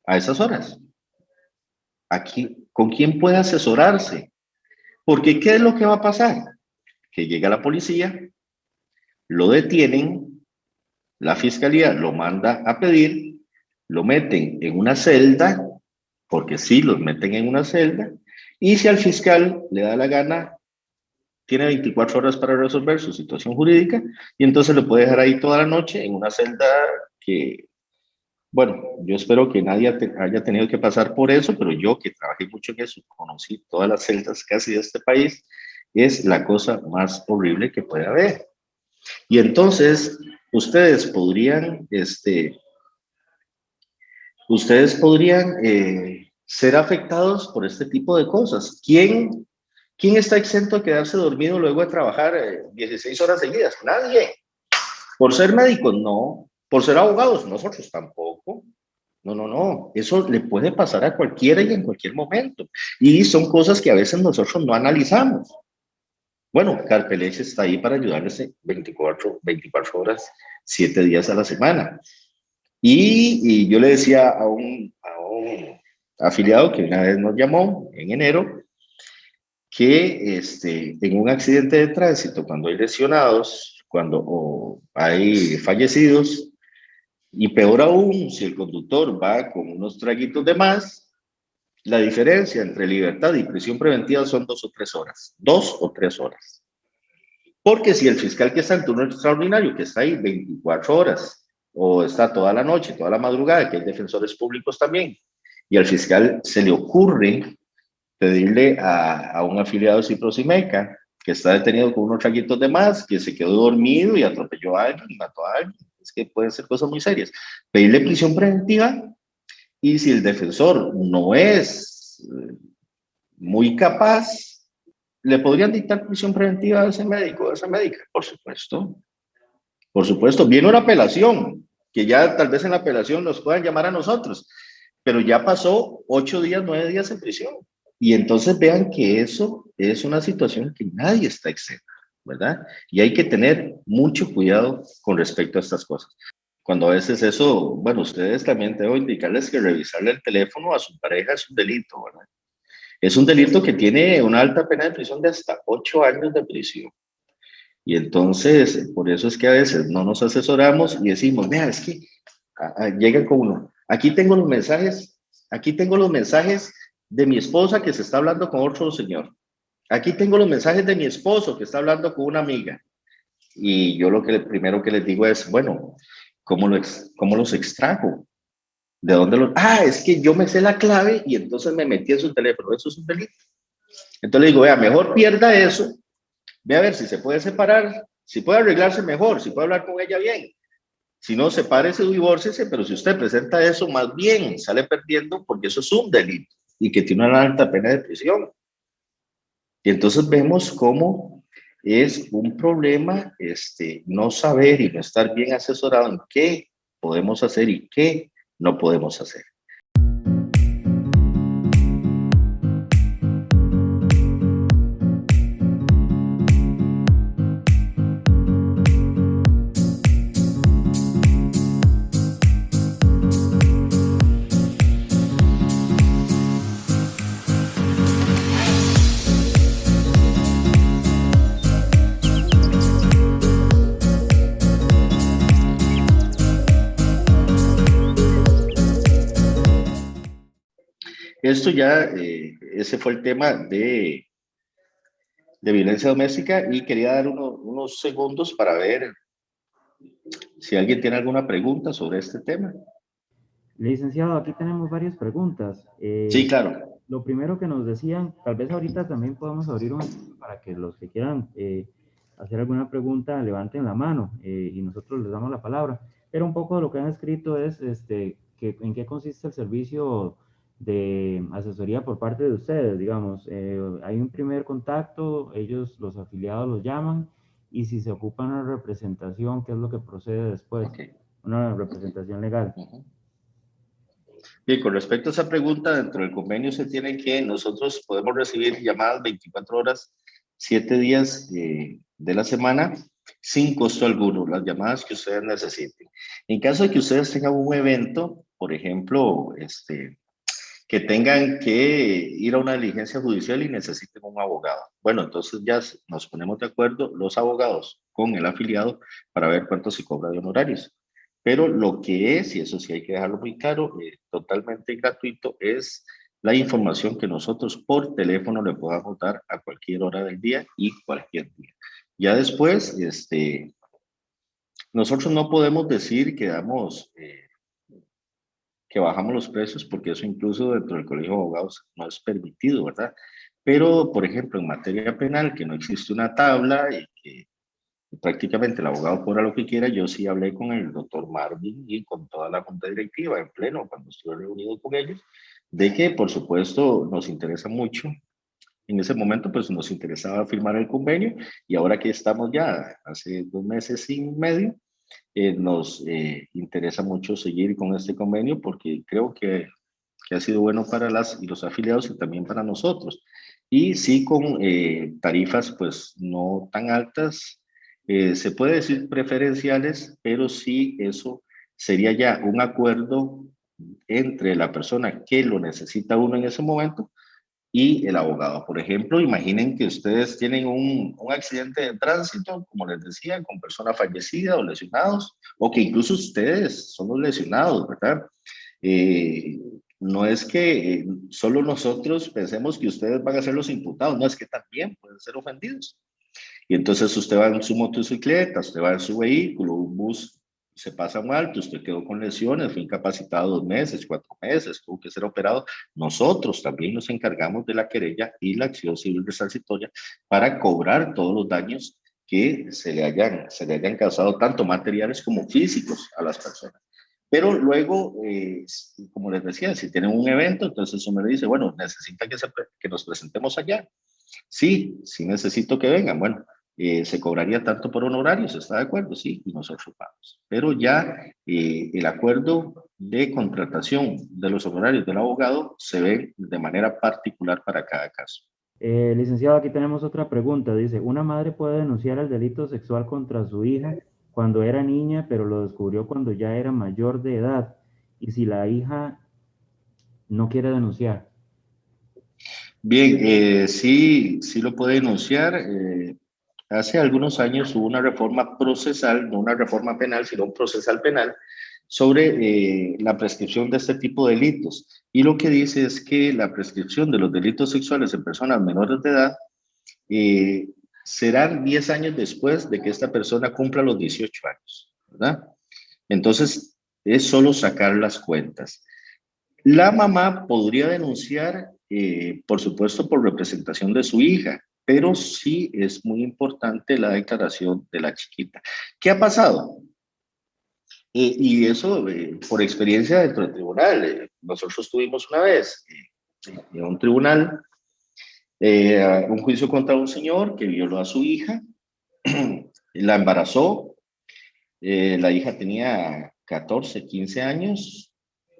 [SPEAKER 1] a esas horas? ¿Con quién puede asesorarse? Porque ¿qué es lo que va a pasar? Que llega la policía, lo detienen, la fiscalía lo manda a pedir, lo meten en una celda, porque sí, los meten en una celda, y si al fiscal le da la gana, tiene 24 horas para resolver su situación jurídica, y entonces lo puede dejar ahí toda la noche en una celda que, bueno, yo espero que nadie haya tenido que pasar por eso, pero yo que trabajé mucho en eso, conocí todas las celdas casi de este país, es la cosa más horrible que puede haber. Y entonces, ustedes podrían, ser afectados por este tipo de cosas. ¿Quién está exento de quedarse dormido luego de trabajar 16 horas seguidas? Nadie. ¿Por ser médicos? No. ¿Por ser abogados? Nosotros tampoco. No, no, no. Eso le puede pasar a cualquiera y en cualquier momento. Y son cosas que a veces nosotros no analizamos. Bueno, Carpelex está ahí para ayudarles 24 horas, 7 días a la semana. Y yo le decía a un afiliado que una vez nos llamó en enero que en un accidente de tránsito, cuando hay lesionados, cuando hay fallecidos, y peor aún, si el conductor va con unos traguitos de más, la diferencia entre libertad y prisión preventiva son 2 o 3 horas. 2 o 3 horas. Porque si el fiscal que está en turno extraordinario, que está ahí 24 horas, o está toda la noche, toda la madrugada, que hay defensores públicos también, y al fiscal se le ocurre pedirle a un afiliado de Ciprosimeca, que está detenido con unos traguitos de más, que se quedó dormido y atropelló a alguien, mató a alguien, es que pueden ser cosas muy serias, pedirle prisión preventiva, y si el defensor no es muy capaz, ¿le podrían dictar prisión preventiva a ese médico, a esa médica? Por supuesto. Por supuesto. Viene una apelación, que ya tal vez en la apelación nos puedan llamar a nosotros, pero ya pasó 8 días, 9 días en prisión. Y entonces vean que eso es una situación que nadie está exento, ¿verdad? Y hay que tener mucho cuidado con respecto a estas cosas. Cuando a veces eso, bueno, ustedes también debo indicarles que revisarle el teléfono a su pareja es un delito, ¿verdad? Es un delito que tiene una alta pena de prisión de hasta 8 años de prisión. Y entonces, por eso es que a veces no nos asesoramos y decimos, vea, es que llegan con uno, aquí tengo los mensajes de mi esposa que se está hablando con otro señor. Aquí tengo los mensajes de mi esposo que está hablando con una amiga. Y yo primero que les digo es, bueno, ¿cómo los extrajo? ¿De dónde los? Ah, es que yo me sé la clave y entonces me metí en su teléfono. Eso es un delito. Entonces le digo, vea, mejor pierda eso. Ve a ver si se puede separar, si puede arreglarse mejor, si puede hablar con ella bien. Si no, sepárese o divórciese, pero si usted presenta eso, más bien sale perdiendo porque eso es un delito y que tiene una alta pena de prisión. Y entonces vemos cómo es un problema no saber y no estar bien asesorado en qué podemos hacer y qué no podemos hacer. Esto ya, ese fue el tema de violencia doméstica y quería dar unos segundos para ver si alguien tiene alguna pregunta sobre este tema.
[SPEAKER 2] Licenciado, aquí tenemos varias preguntas.
[SPEAKER 1] Sí, claro.
[SPEAKER 2] Lo primero que nos decían, tal vez ahorita también podemos abrir un espacio para que los que quieran hacer alguna pregunta levanten la mano y nosotros les damos la palabra. Pero un poco de lo que han escrito es que, en qué consiste el servicio de asesoría por parte de ustedes, digamos. Hay un primer contacto, ellos, los afiliados, los llaman y si se ocupa una representación, ¿qué es lo que procede después?
[SPEAKER 1] Ok.
[SPEAKER 2] Una representación legal.
[SPEAKER 1] Bien, con respecto a esa pregunta, dentro del convenio se tiene que nosotros podemos recibir llamadas 24 horas, 7 días de la semana, sin costo alguno, las llamadas que ustedes necesiten. En caso de que ustedes tengan un evento, por ejemplo, que tengan que ir a una diligencia judicial y necesiten un abogado. Bueno, entonces ya nos ponemos de acuerdo los abogados con el afiliado para ver cuánto se cobra de honorarios. Pero lo que es, y eso sí hay que dejarlo muy claro, totalmente gratuito, es la información que nosotros por teléfono le podamos dar a cualquier hora del día y cualquier día. Ya después, nosotros no podemos decir que damos que bajamos los precios, porque eso incluso dentro del Colegio de Abogados no es permitido, ¿verdad? Pero, por ejemplo, en materia penal, que no existe una tabla y que prácticamente el abogado cobra lo que quiera, yo sí hablé con el doctor Marvin y con toda la junta directiva en pleno, cuando estuve reunido con ellos, de que, por supuesto, nos interesa mucho. En ese momento, pues nos interesaba firmar el convenio y ahora que estamos ya hace 2 meses y medio, nos interesa mucho seguir con este convenio porque creo que que ha sido bueno para las y los afiliados y también para nosotros. Y sí con tarifas pues no tan altas, se puede decir preferenciales, pero sí eso sería ya un acuerdo entre la persona que lo necesita uno en ese momento y el abogado. Por ejemplo, imaginen que ustedes tienen un accidente de tránsito, como les decía, con persona fallecida o lesionados, o que incluso ustedes son los lesionados, ¿verdad? Eh, no es que solo nosotros pensemos que ustedes van a ser los imputados, no, es que también pueden ser ofendidos. Y entonces usted va en su motocicleta, usted va en su vehículo, un bus se pasa un alto, usted quedó con lesiones, fue incapacitado 2 meses, 4 meses, tuvo que ser operado. Nosotros también nos encargamos de la querella y la acción civil resarcitoria para cobrar todos los daños que se le hayan causado, tanto materiales como físicos a las personas. Pero luego, como les decía, si tienen un evento, entonces uno le dice, bueno, necesita que nos presentemos allá. Sí, sí necesito que vengan. Bueno, se cobraría tanto por honorarios, ¿está de acuerdo? Sí, y nosotros pagamos. Pero ya el acuerdo de contratación de los honorarios del abogado se ve de manera particular para cada caso.
[SPEAKER 2] Licenciado, aquí tenemos otra pregunta. Dice, ¿una madre puede denunciar el delito sexual contra su hija cuando era niña, pero lo descubrió cuando ya era mayor de edad? Y si la hija no quiere denunciar.
[SPEAKER 1] Bien, sí, sí lo puede denunciar. Hace algunos años hubo una reforma procesal, no una reforma penal, sino un procesal penal, sobre la prescripción de este tipo de delitos. Y lo que dice es que la prescripción de los delitos sexuales en personas menores de edad eh, serán 10 años después de que esta persona cumpla los 18 años, ¿verdad? Entonces, es solo sacar las cuentas. La mamá podría denunciar, por supuesto, por representación de su hija, pero sí es muy importante la declaración de la chiquita. ¿Qué ha pasado? Y eso por experiencia dentro del tribunal. Nosotros tuvimos una vez en un tribunal un juicio contra un señor que violó a su hija, la embarazó, la hija tenía 14, 15 años,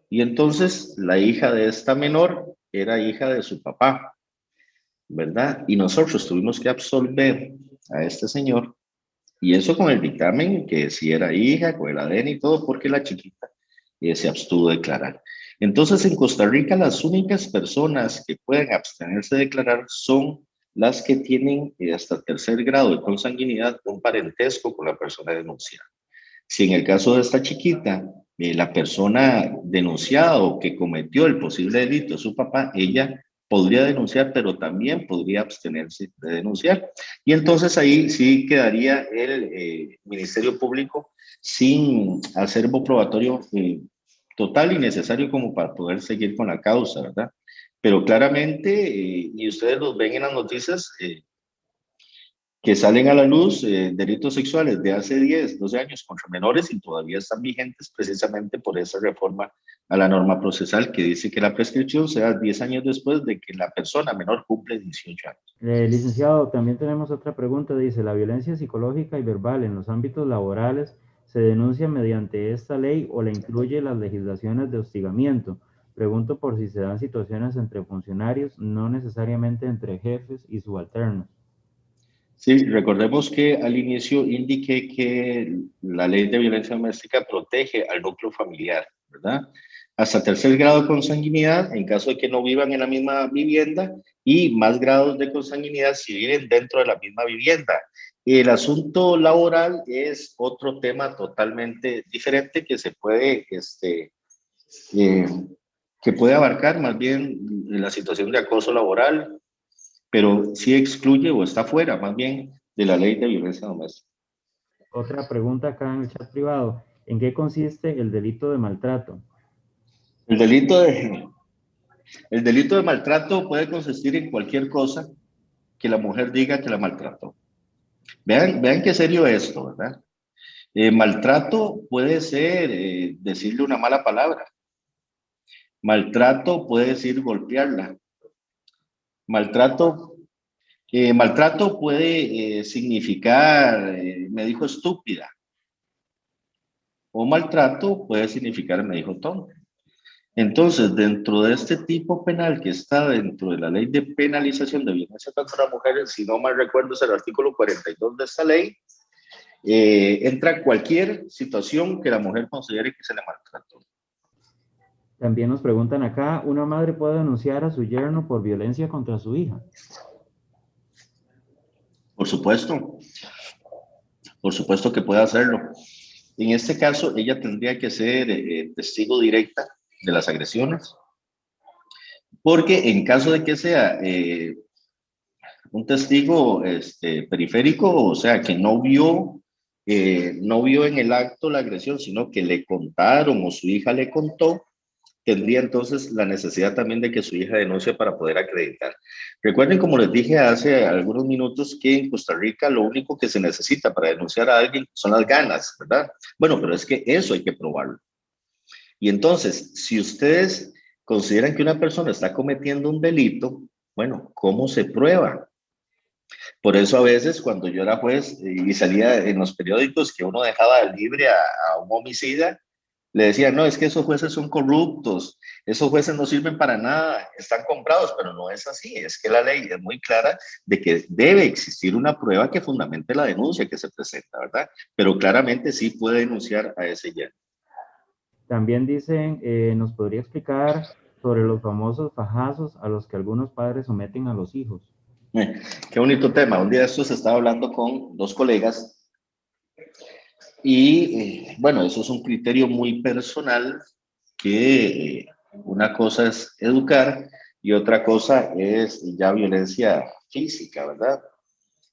[SPEAKER 1] y entonces la hija de esta menor era hija de su papá, ¿verdad? Y nosotros tuvimos que absolver a este señor, y eso con el dictamen que si era hija, con el ADN y todo, porque la chiquita se abstuvo de declarar. Entonces, en Costa Rica, las únicas personas que pueden abstenerse de declarar son las que tienen hasta tercer grado de consanguinidad, un parentesco con la persona denunciada. Si en el caso de esta chiquita, la persona denunciada o que cometió el posible delito es su papá, ella podría denunciar, pero también podría abstenerse de denunciar. Y entonces ahí sí quedaría el Ministerio Público sin acervo probatorio total y necesario como para poder seguir con la causa, ¿verdad? Pero claramente, y ustedes los ven en las noticias, que salen a la luz delitos sexuales de hace 10, 12 años contra menores y todavía están vigentes precisamente por esa reforma a la norma procesal que dice que la prescripción sea 10 años después de que la persona menor cumple 18 años.
[SPEAKER 2] Licenciado, también tenemos otra pregunta. Dice, ¿la violencia psicológica y verbal en los ámbitos laborales se denuncia mediante esta ley o la incluye las legislaciones de hostigamiento? Pregunto por si se dan situaciones entre funcionarios, no necesariamente entre jefes y subalternos.
[SPEAKER 1] Sí, recordemos que al inicio indiqué que la ley de violencia doméstica protege al núcleo familiar, ¿verdad? Hasta tercer grado de consanguinidad en caso de que no vivan en la misma vivienda y más grados de consanguinidad si viven dentro de la misma vivienda. El asunto laboral es otro tema totalmente diferente que se puede, eh, que puede abarcar más bien la situación de acoso laboral, pero sí excluye o está fuera más bien de la ley de violencia doméstica.
[SPEAKER 2] Otra pregunta acá en el chat privado. ¿En qué consiste el delito de maltrato?
[SPEAKER 1] El delito de, el delito de maltrato puede consistir en cualquier cosa que la mujer diga que la maltrató. Vean qué serio es esto, ¿verdad? Maltrato puede ser decirle una mala palabra. Maltrato puede decir golpearla. Maltrato, maltrato puede significar me dijo estúpida. O maltrato puede significar me dijo tonto. Entonces, dentro de este tipo penal que está dentro de la ley de penalización de violencia contra mujeres, si no mal recuerdo es el artículo 42 de esta ley, entra cualquier situación que la mujer considere que se le maltrató.
[SPEAKER 2] También nos preguntan acá, ¿una madre puede denunciar a su yerno por violencia contra su hija?
[SPEAKER 1] Por supuesto que puede hacerlo. En este caso, ella tendría que ser testigo directa de las agresiones, porque en caso de que sea un testigo periférico, o sea, que no vio en el acto la agresión, sino que le contaron o su hija le contó, tendría entonces la necesidad también de que su hija denuncie para poder acreditar. Recuerden, como les dije hace algunos minutos, que en Costa Rica lo único que se necesita para denunciar a alguien son las ganas, ¿verdad? Bueno, pero es que eso hay que probarlo. Y entonces, si ustedes consideran que una persona está cometiendo un delito, bueno, ¿cómo se prueba? Por eso a veces cuando yo era juez y salía en los periódicos que uno dejaba libre a un homicida, le decían, no, es que esos jueces son corruptos, esos jueces no sirven para nada, están comprados, pero no es así, es que la ley es muy clara de que debe existir una prueba que fundamente la denuncia que se presenta, ¿verdad? Pero claramente sí puede denunciar a ese yerno.
[SPEAKER 2] También dicen, ¿nos podría explicar sobre los famosos fajazos a los que algunos padres someten a los hijos?
[SPEAKER 1] Qué bonito tema. Un día de estos estaba hablando con dos colegas y bueno, eso es un criterio muy personal que una cosa es educar y otra cosa es ya violencia física, ¿verdad?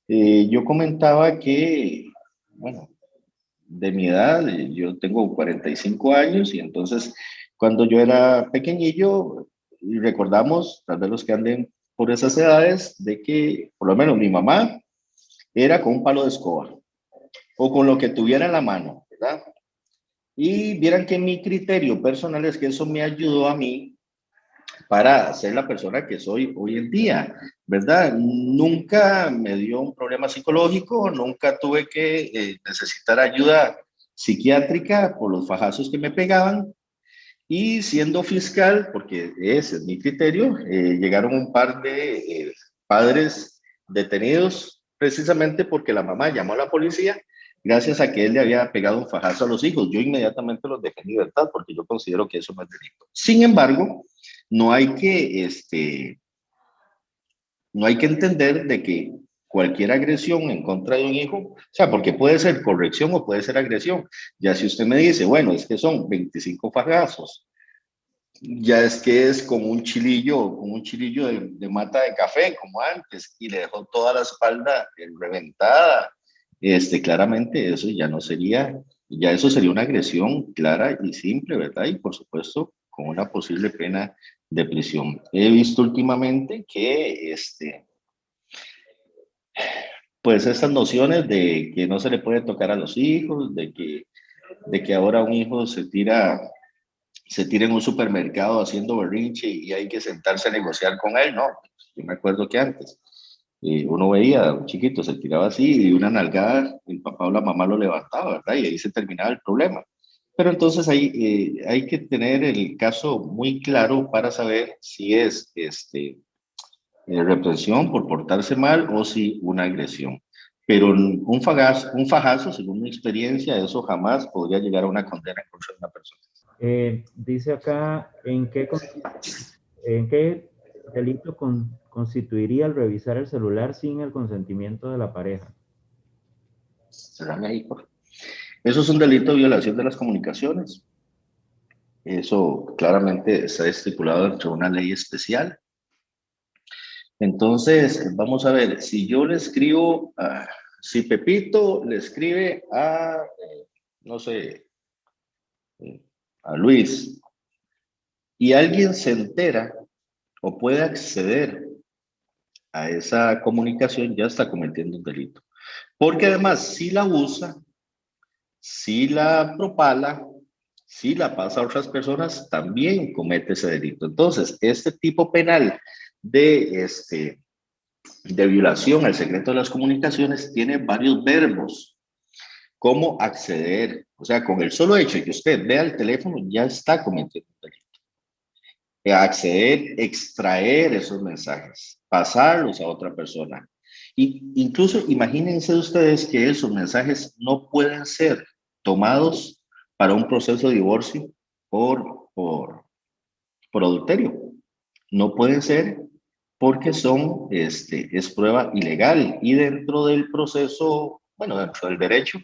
[SPEAKER 1] Yo comentaba que, bueno, de mi edad, yo tengo 45 años y entonces cuando yo era pequeñillo, y recordamos, tal vez los que anden por esas edades, de que por lo menos mi mamá era con un palo de escoba o con lo que tuviera en la mano, ¿verdad? Y vieran que mi criterio personal es que eso me ayudó a mí para ser la persona que soy hoy en día, ¿verdad? Nunca me dio un problema psicológico, nunca tuve que necesitar ayuda psiquiátrica por los fajazos que me pegaban. Y siendo fiscal, porque ese es mi criterio, llegaron un par de padres detenidos precisamente porque la mamá llamó a la policía gracias a que él le había pegado un fajazo a los hijos. Yo inmediatamente los dejé en libertad porque yo considero que eso no es delito. Sin embargo, no hay que, no hay que entender de que cualquier agresión en contra de un hijo, o sea, porque puede ser corrección o puede ser agresión. Ya si usted me dice, bueno, es que son 25 fajazos, ya es que es como un chilillo de mata de café, como antes, y le dejó toda la espalda reventada. Claramente eso ya no sería, ya eso sería una agresión clara y simple, ¿verdad? Y por supuesto, con una posible pena de prisión. He visto últimamente que, pues estas nociones de que no se le puede tocar a los hijos, de que ahora un hijo se tira en un supermercado haciendo berrinche y hay que sentarse a negociar con él, no. Yo me acuerdo que antes uno veía a un chiquito, se tiraba así y una nalgada, el papá o la mamá lo levantaba, ¿verdad? Y ahí se terminaba el problema. Pero entonces hay que tener el caso muy claro para saber si es represión por portarse mal o si una agresión. Pero un fajazo, según mi experiencia, eso jamás podría llegar a una condena en contra de una persona.
[SPEAKER 2] Dice acá, en qué delito constituiría el revisar el celular sin el consentimiento de la pareja?
[SPEAKER 1] Cerrame ahí, por favor. Eso es un delito de violación de las comunicaciones. Eso claramente está estipulado dentro de una ley especial. Entonces, vamos a ver, si yo le escribo, si Pepito le escribe a, no sé, a Luis, y alguien se entera o puede acceder a esa comunicación, ya está cometiendo un delito. Porque además, si la usa, si la propala, si la pasa a otras personas, también comete ese delito. Entonces, este tipo penal de, de violación al secreto de las comunicaciones tiene varios verbos. ¿Cómo acceder? O sea, con el solo hecho de que usted vea el teléfono, ya está cometiendo un delito. acceder, extraer esos mensajes, pasarlos a otra persona. Y incluso imagínense ustedes que esos mensajes no pueden ser tomados para un proceso de divorcio por adulterio. No pueden ser porque es prueba ilegal y dentro del proceso, bueno, dentro del derecho,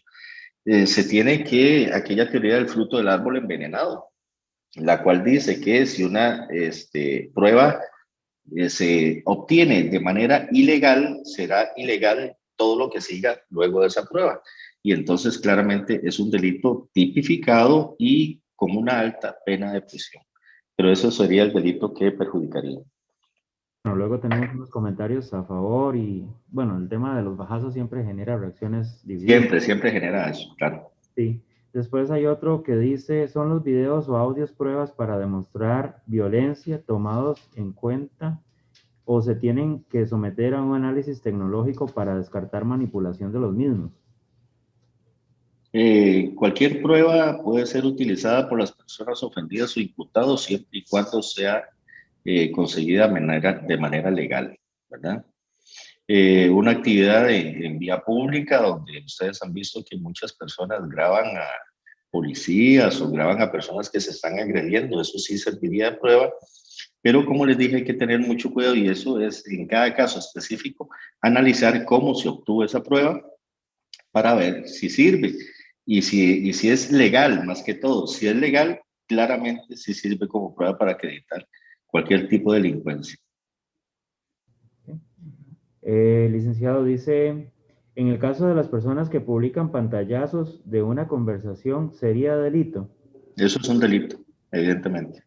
[SPEAKER 1] se tiene que aquella teoría del fruto del árbol envenenado, la cual dice que si una prueba se obtiene de manera ilegal, será ilegal todo lo que siga luego de esa prueba. Y entonces claramente es un delito tipificado y con una alta pena de prisión. Pero eso sería el delito que perjudicaría.
[SPEAKER 2] Bueno, luego tenemos unos comentarios a favor y, bueno, el tema de los bajazos siempre genera reacciones divididas.
[SPEAKER 1] Siempre, siempre genera eso, claro.
[SPEAKER 2] Sí. Después hay otro que dice, son los videos o audios pruebas para demostrar violencia tomados en cuenta o se tienen que someter a un análisis tecnológico para descartar manipulación de los mismos.
[SPEAKER 1] Cualquier prueba puede ser utilizada por las personas ofendidas o imputados siempre y cuando sea conseguida de manera legal, ¿verdad? Una actividad en vía pública donde ustedes han visto que muchas personas graban a policías o graban a personas que se están agrediendo, eso sí serviría de prueba, pero como les dije hay que tener mucho cuidado y eso es en cada caso específico, analizar cómo se obtuvo esa prueba para ver si sirve y si es legal, más que todo, si es legal, claramente sí sirve como prueba para acreditar cualquier tipo de delincuencia.
[SPEAKER 2] El licenciado dice, en el caso de las personas que publican pantallazos de una conversación, ¿sería delito?
[SPEAKER 1] Eso es un delito, evidentemente.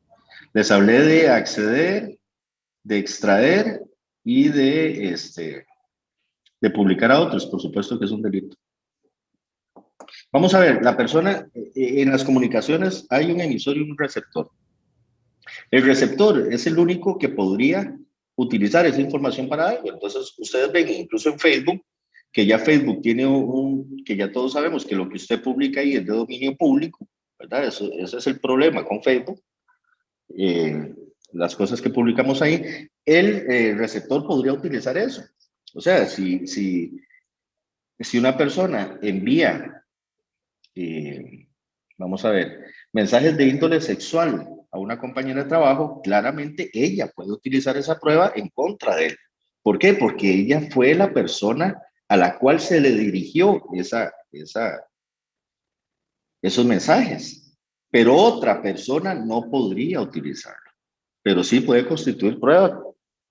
[SPEAKER 1] Les hablé de acceder, de extraer y de publicar a otros, por supuesto que es un delito. Vamos a ver, la persona, en las comunicaciones hay un emisor y un receptor. El receptor es el único que podría utilizar esa información para algo. Entonces, ustedes ven incluso en Facebook, que ya Facebook tiene que ya todos sabemos que lo que usted publica ahí es de dominio público, ¿verdad? Ese es el problema con Facebook. Eh, las cosas que publicamos ahí, el receptor podría utilizar eso. O sea, si una persona envía, vamos a ver, mensajes de índole sexual a una compañera de trabajo, claramente ella puede utilizar esa prueba en contra de él. ¿Por qué? Porque ella fue la persona a la cual se le dirigió esos mensajes, pero otra persona no podría utilizarlo, pero sí puede constituir prueba.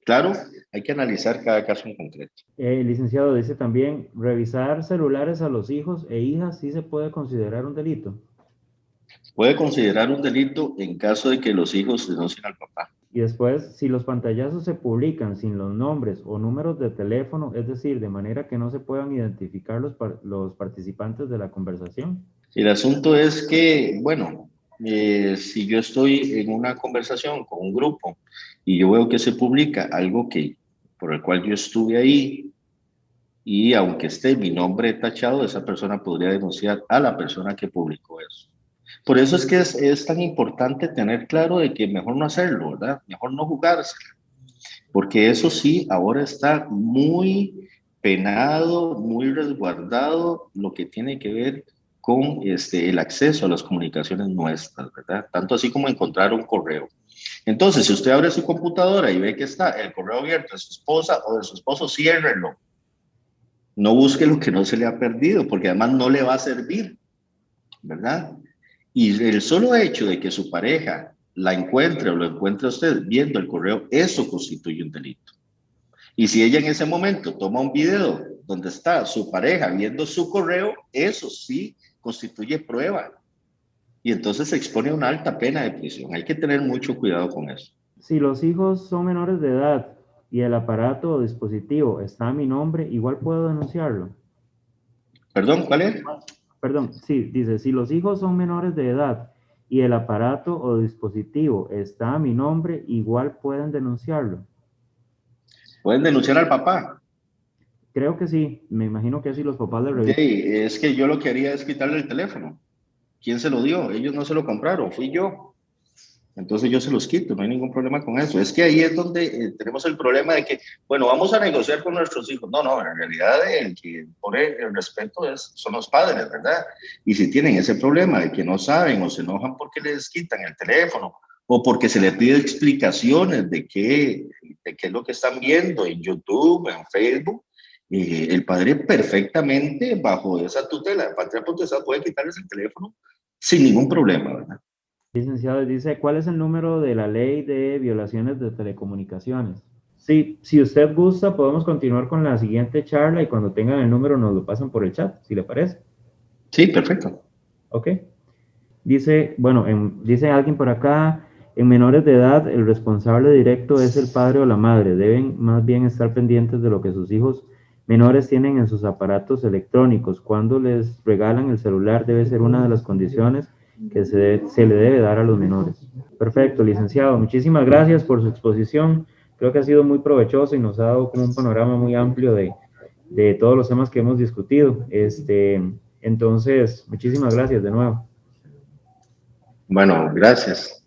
[SPEAKER 1] Claro, hay que analizar cada caso en concreto.
[SPEAKER 2] El licenciado dice también, revisar celulares a los hijos e hijas sí se puede considerar un delito.
[SPEAKER 1] Puede considerar un delito en caso de que los hijos denuncien al papá.
[SPEAKER 2] Y después, si los pantallazos se publican sin los nombres o números de teléfono, es decir, de manera que no se puedan identificar los participantes de la conversación.
[SPEAKER 1] El asunto es que, bueno, si yo estoy en una conversación con un grupo y yo veo que se publica algo por el cual yo estuve ahí y aunque esté mi nombre tachado, esa persona podría denunciar a la persona que publicó eso. Por eso es que es tan importante tener claro de que mejor no hacerlo, ¿verdad? Mejor no jugarse, porque eso sí, ahora está muy penado, muy resguardado lo que tiene que ver con el acceso a las comunicaciones nuestras, ¿verdad? Tanto así como encontrar un correo. Entonces, si usted abre su computadora y ve que está el correo abierto de su esposa o de su esposo, ciérrelo. No busque lo que no se le ha perdido, porque además no le va a servir, ¿verdad? Y el solo hecho de que su pareja la encuentre o lo encuentre usted viendo el correo, eso constituye un delito. Y si ella en ese momento toma un video donde está su pareja viendo su correo, eso sí constituye prueba. Y entonces se expone a una alta pena de prisión. Hay que tener mucho cuidado con eso.
[SPEAKER 2] Si los hijos son menores de edad y el aparato o dispositivo está a mi nombre, igual puedo denunciarlo.
[SPEAKER 1] ¿Perdón? ¿Cuál es?
[SPEAKER 2] Perdón, sí, dice, si los hijos son menores de edad y el aparato o dispositivo está a mi nombre, igual pueden denunciarlo.
[SPEAKER 1] Pueden denunciar al papá.
[SPEAKER 2] Creo que sí, me imagino que si los papás le revisan.
[SPEAKER 1] Es que yo lo que haría es quitarle el teléfono. ¿Quién se lo dio? Ellos no se lo compraron, fui yo. Entonces yo se los quito, no hay ningún problema con eso. Es que ahí es donde tenemos el problema de que, bueno, vamos a negociar con nuestros hijos. No, no, en realidad el que pone el respeto son los padres, ¿verdad? Y si tienen ese problema de que no saben o se enojan porque les quitan el teléfono o porque se les pide explicaciones de qué es lo que están viendo en YouTube, en Facebook, el padre perfectamente bajo esa tutela de patria potestad puede quitarles el teléfono sin ningún problema, ¿verdad?
[SPEAKER 2] Licenciado, dice, ¿cuál es el número de la ley de violaciones de telecomunicaciones? Sí, si usted gusta, podemos continuar con la siguiente charla y cuando tengan el número nos lo pasan por el chat, si le parece.
[SPEAKER 1] Sí, perfecto.
[SPEAKER 2] Ok. Dice, bueno, dice alguien por acá, en menores de edad el responsable directo es el padre o la madre. Deben más bien estar pendientes de lo que sus hijos menores tienen en sus aparatos electrónicos. Cuando les regalan el celular debe ser una de las condiciones que se le debe dar a los menores. Perfecto, licenciado. Muchísimas gracias por su exposición. Creo que ha sido muy provechoso y nos ha dado como un panorama muy amplio de todos los temas que hemos discutido. Entonces, muchísimas gracias de nuevo.
[SPEAKER 1] Bueno, gracias.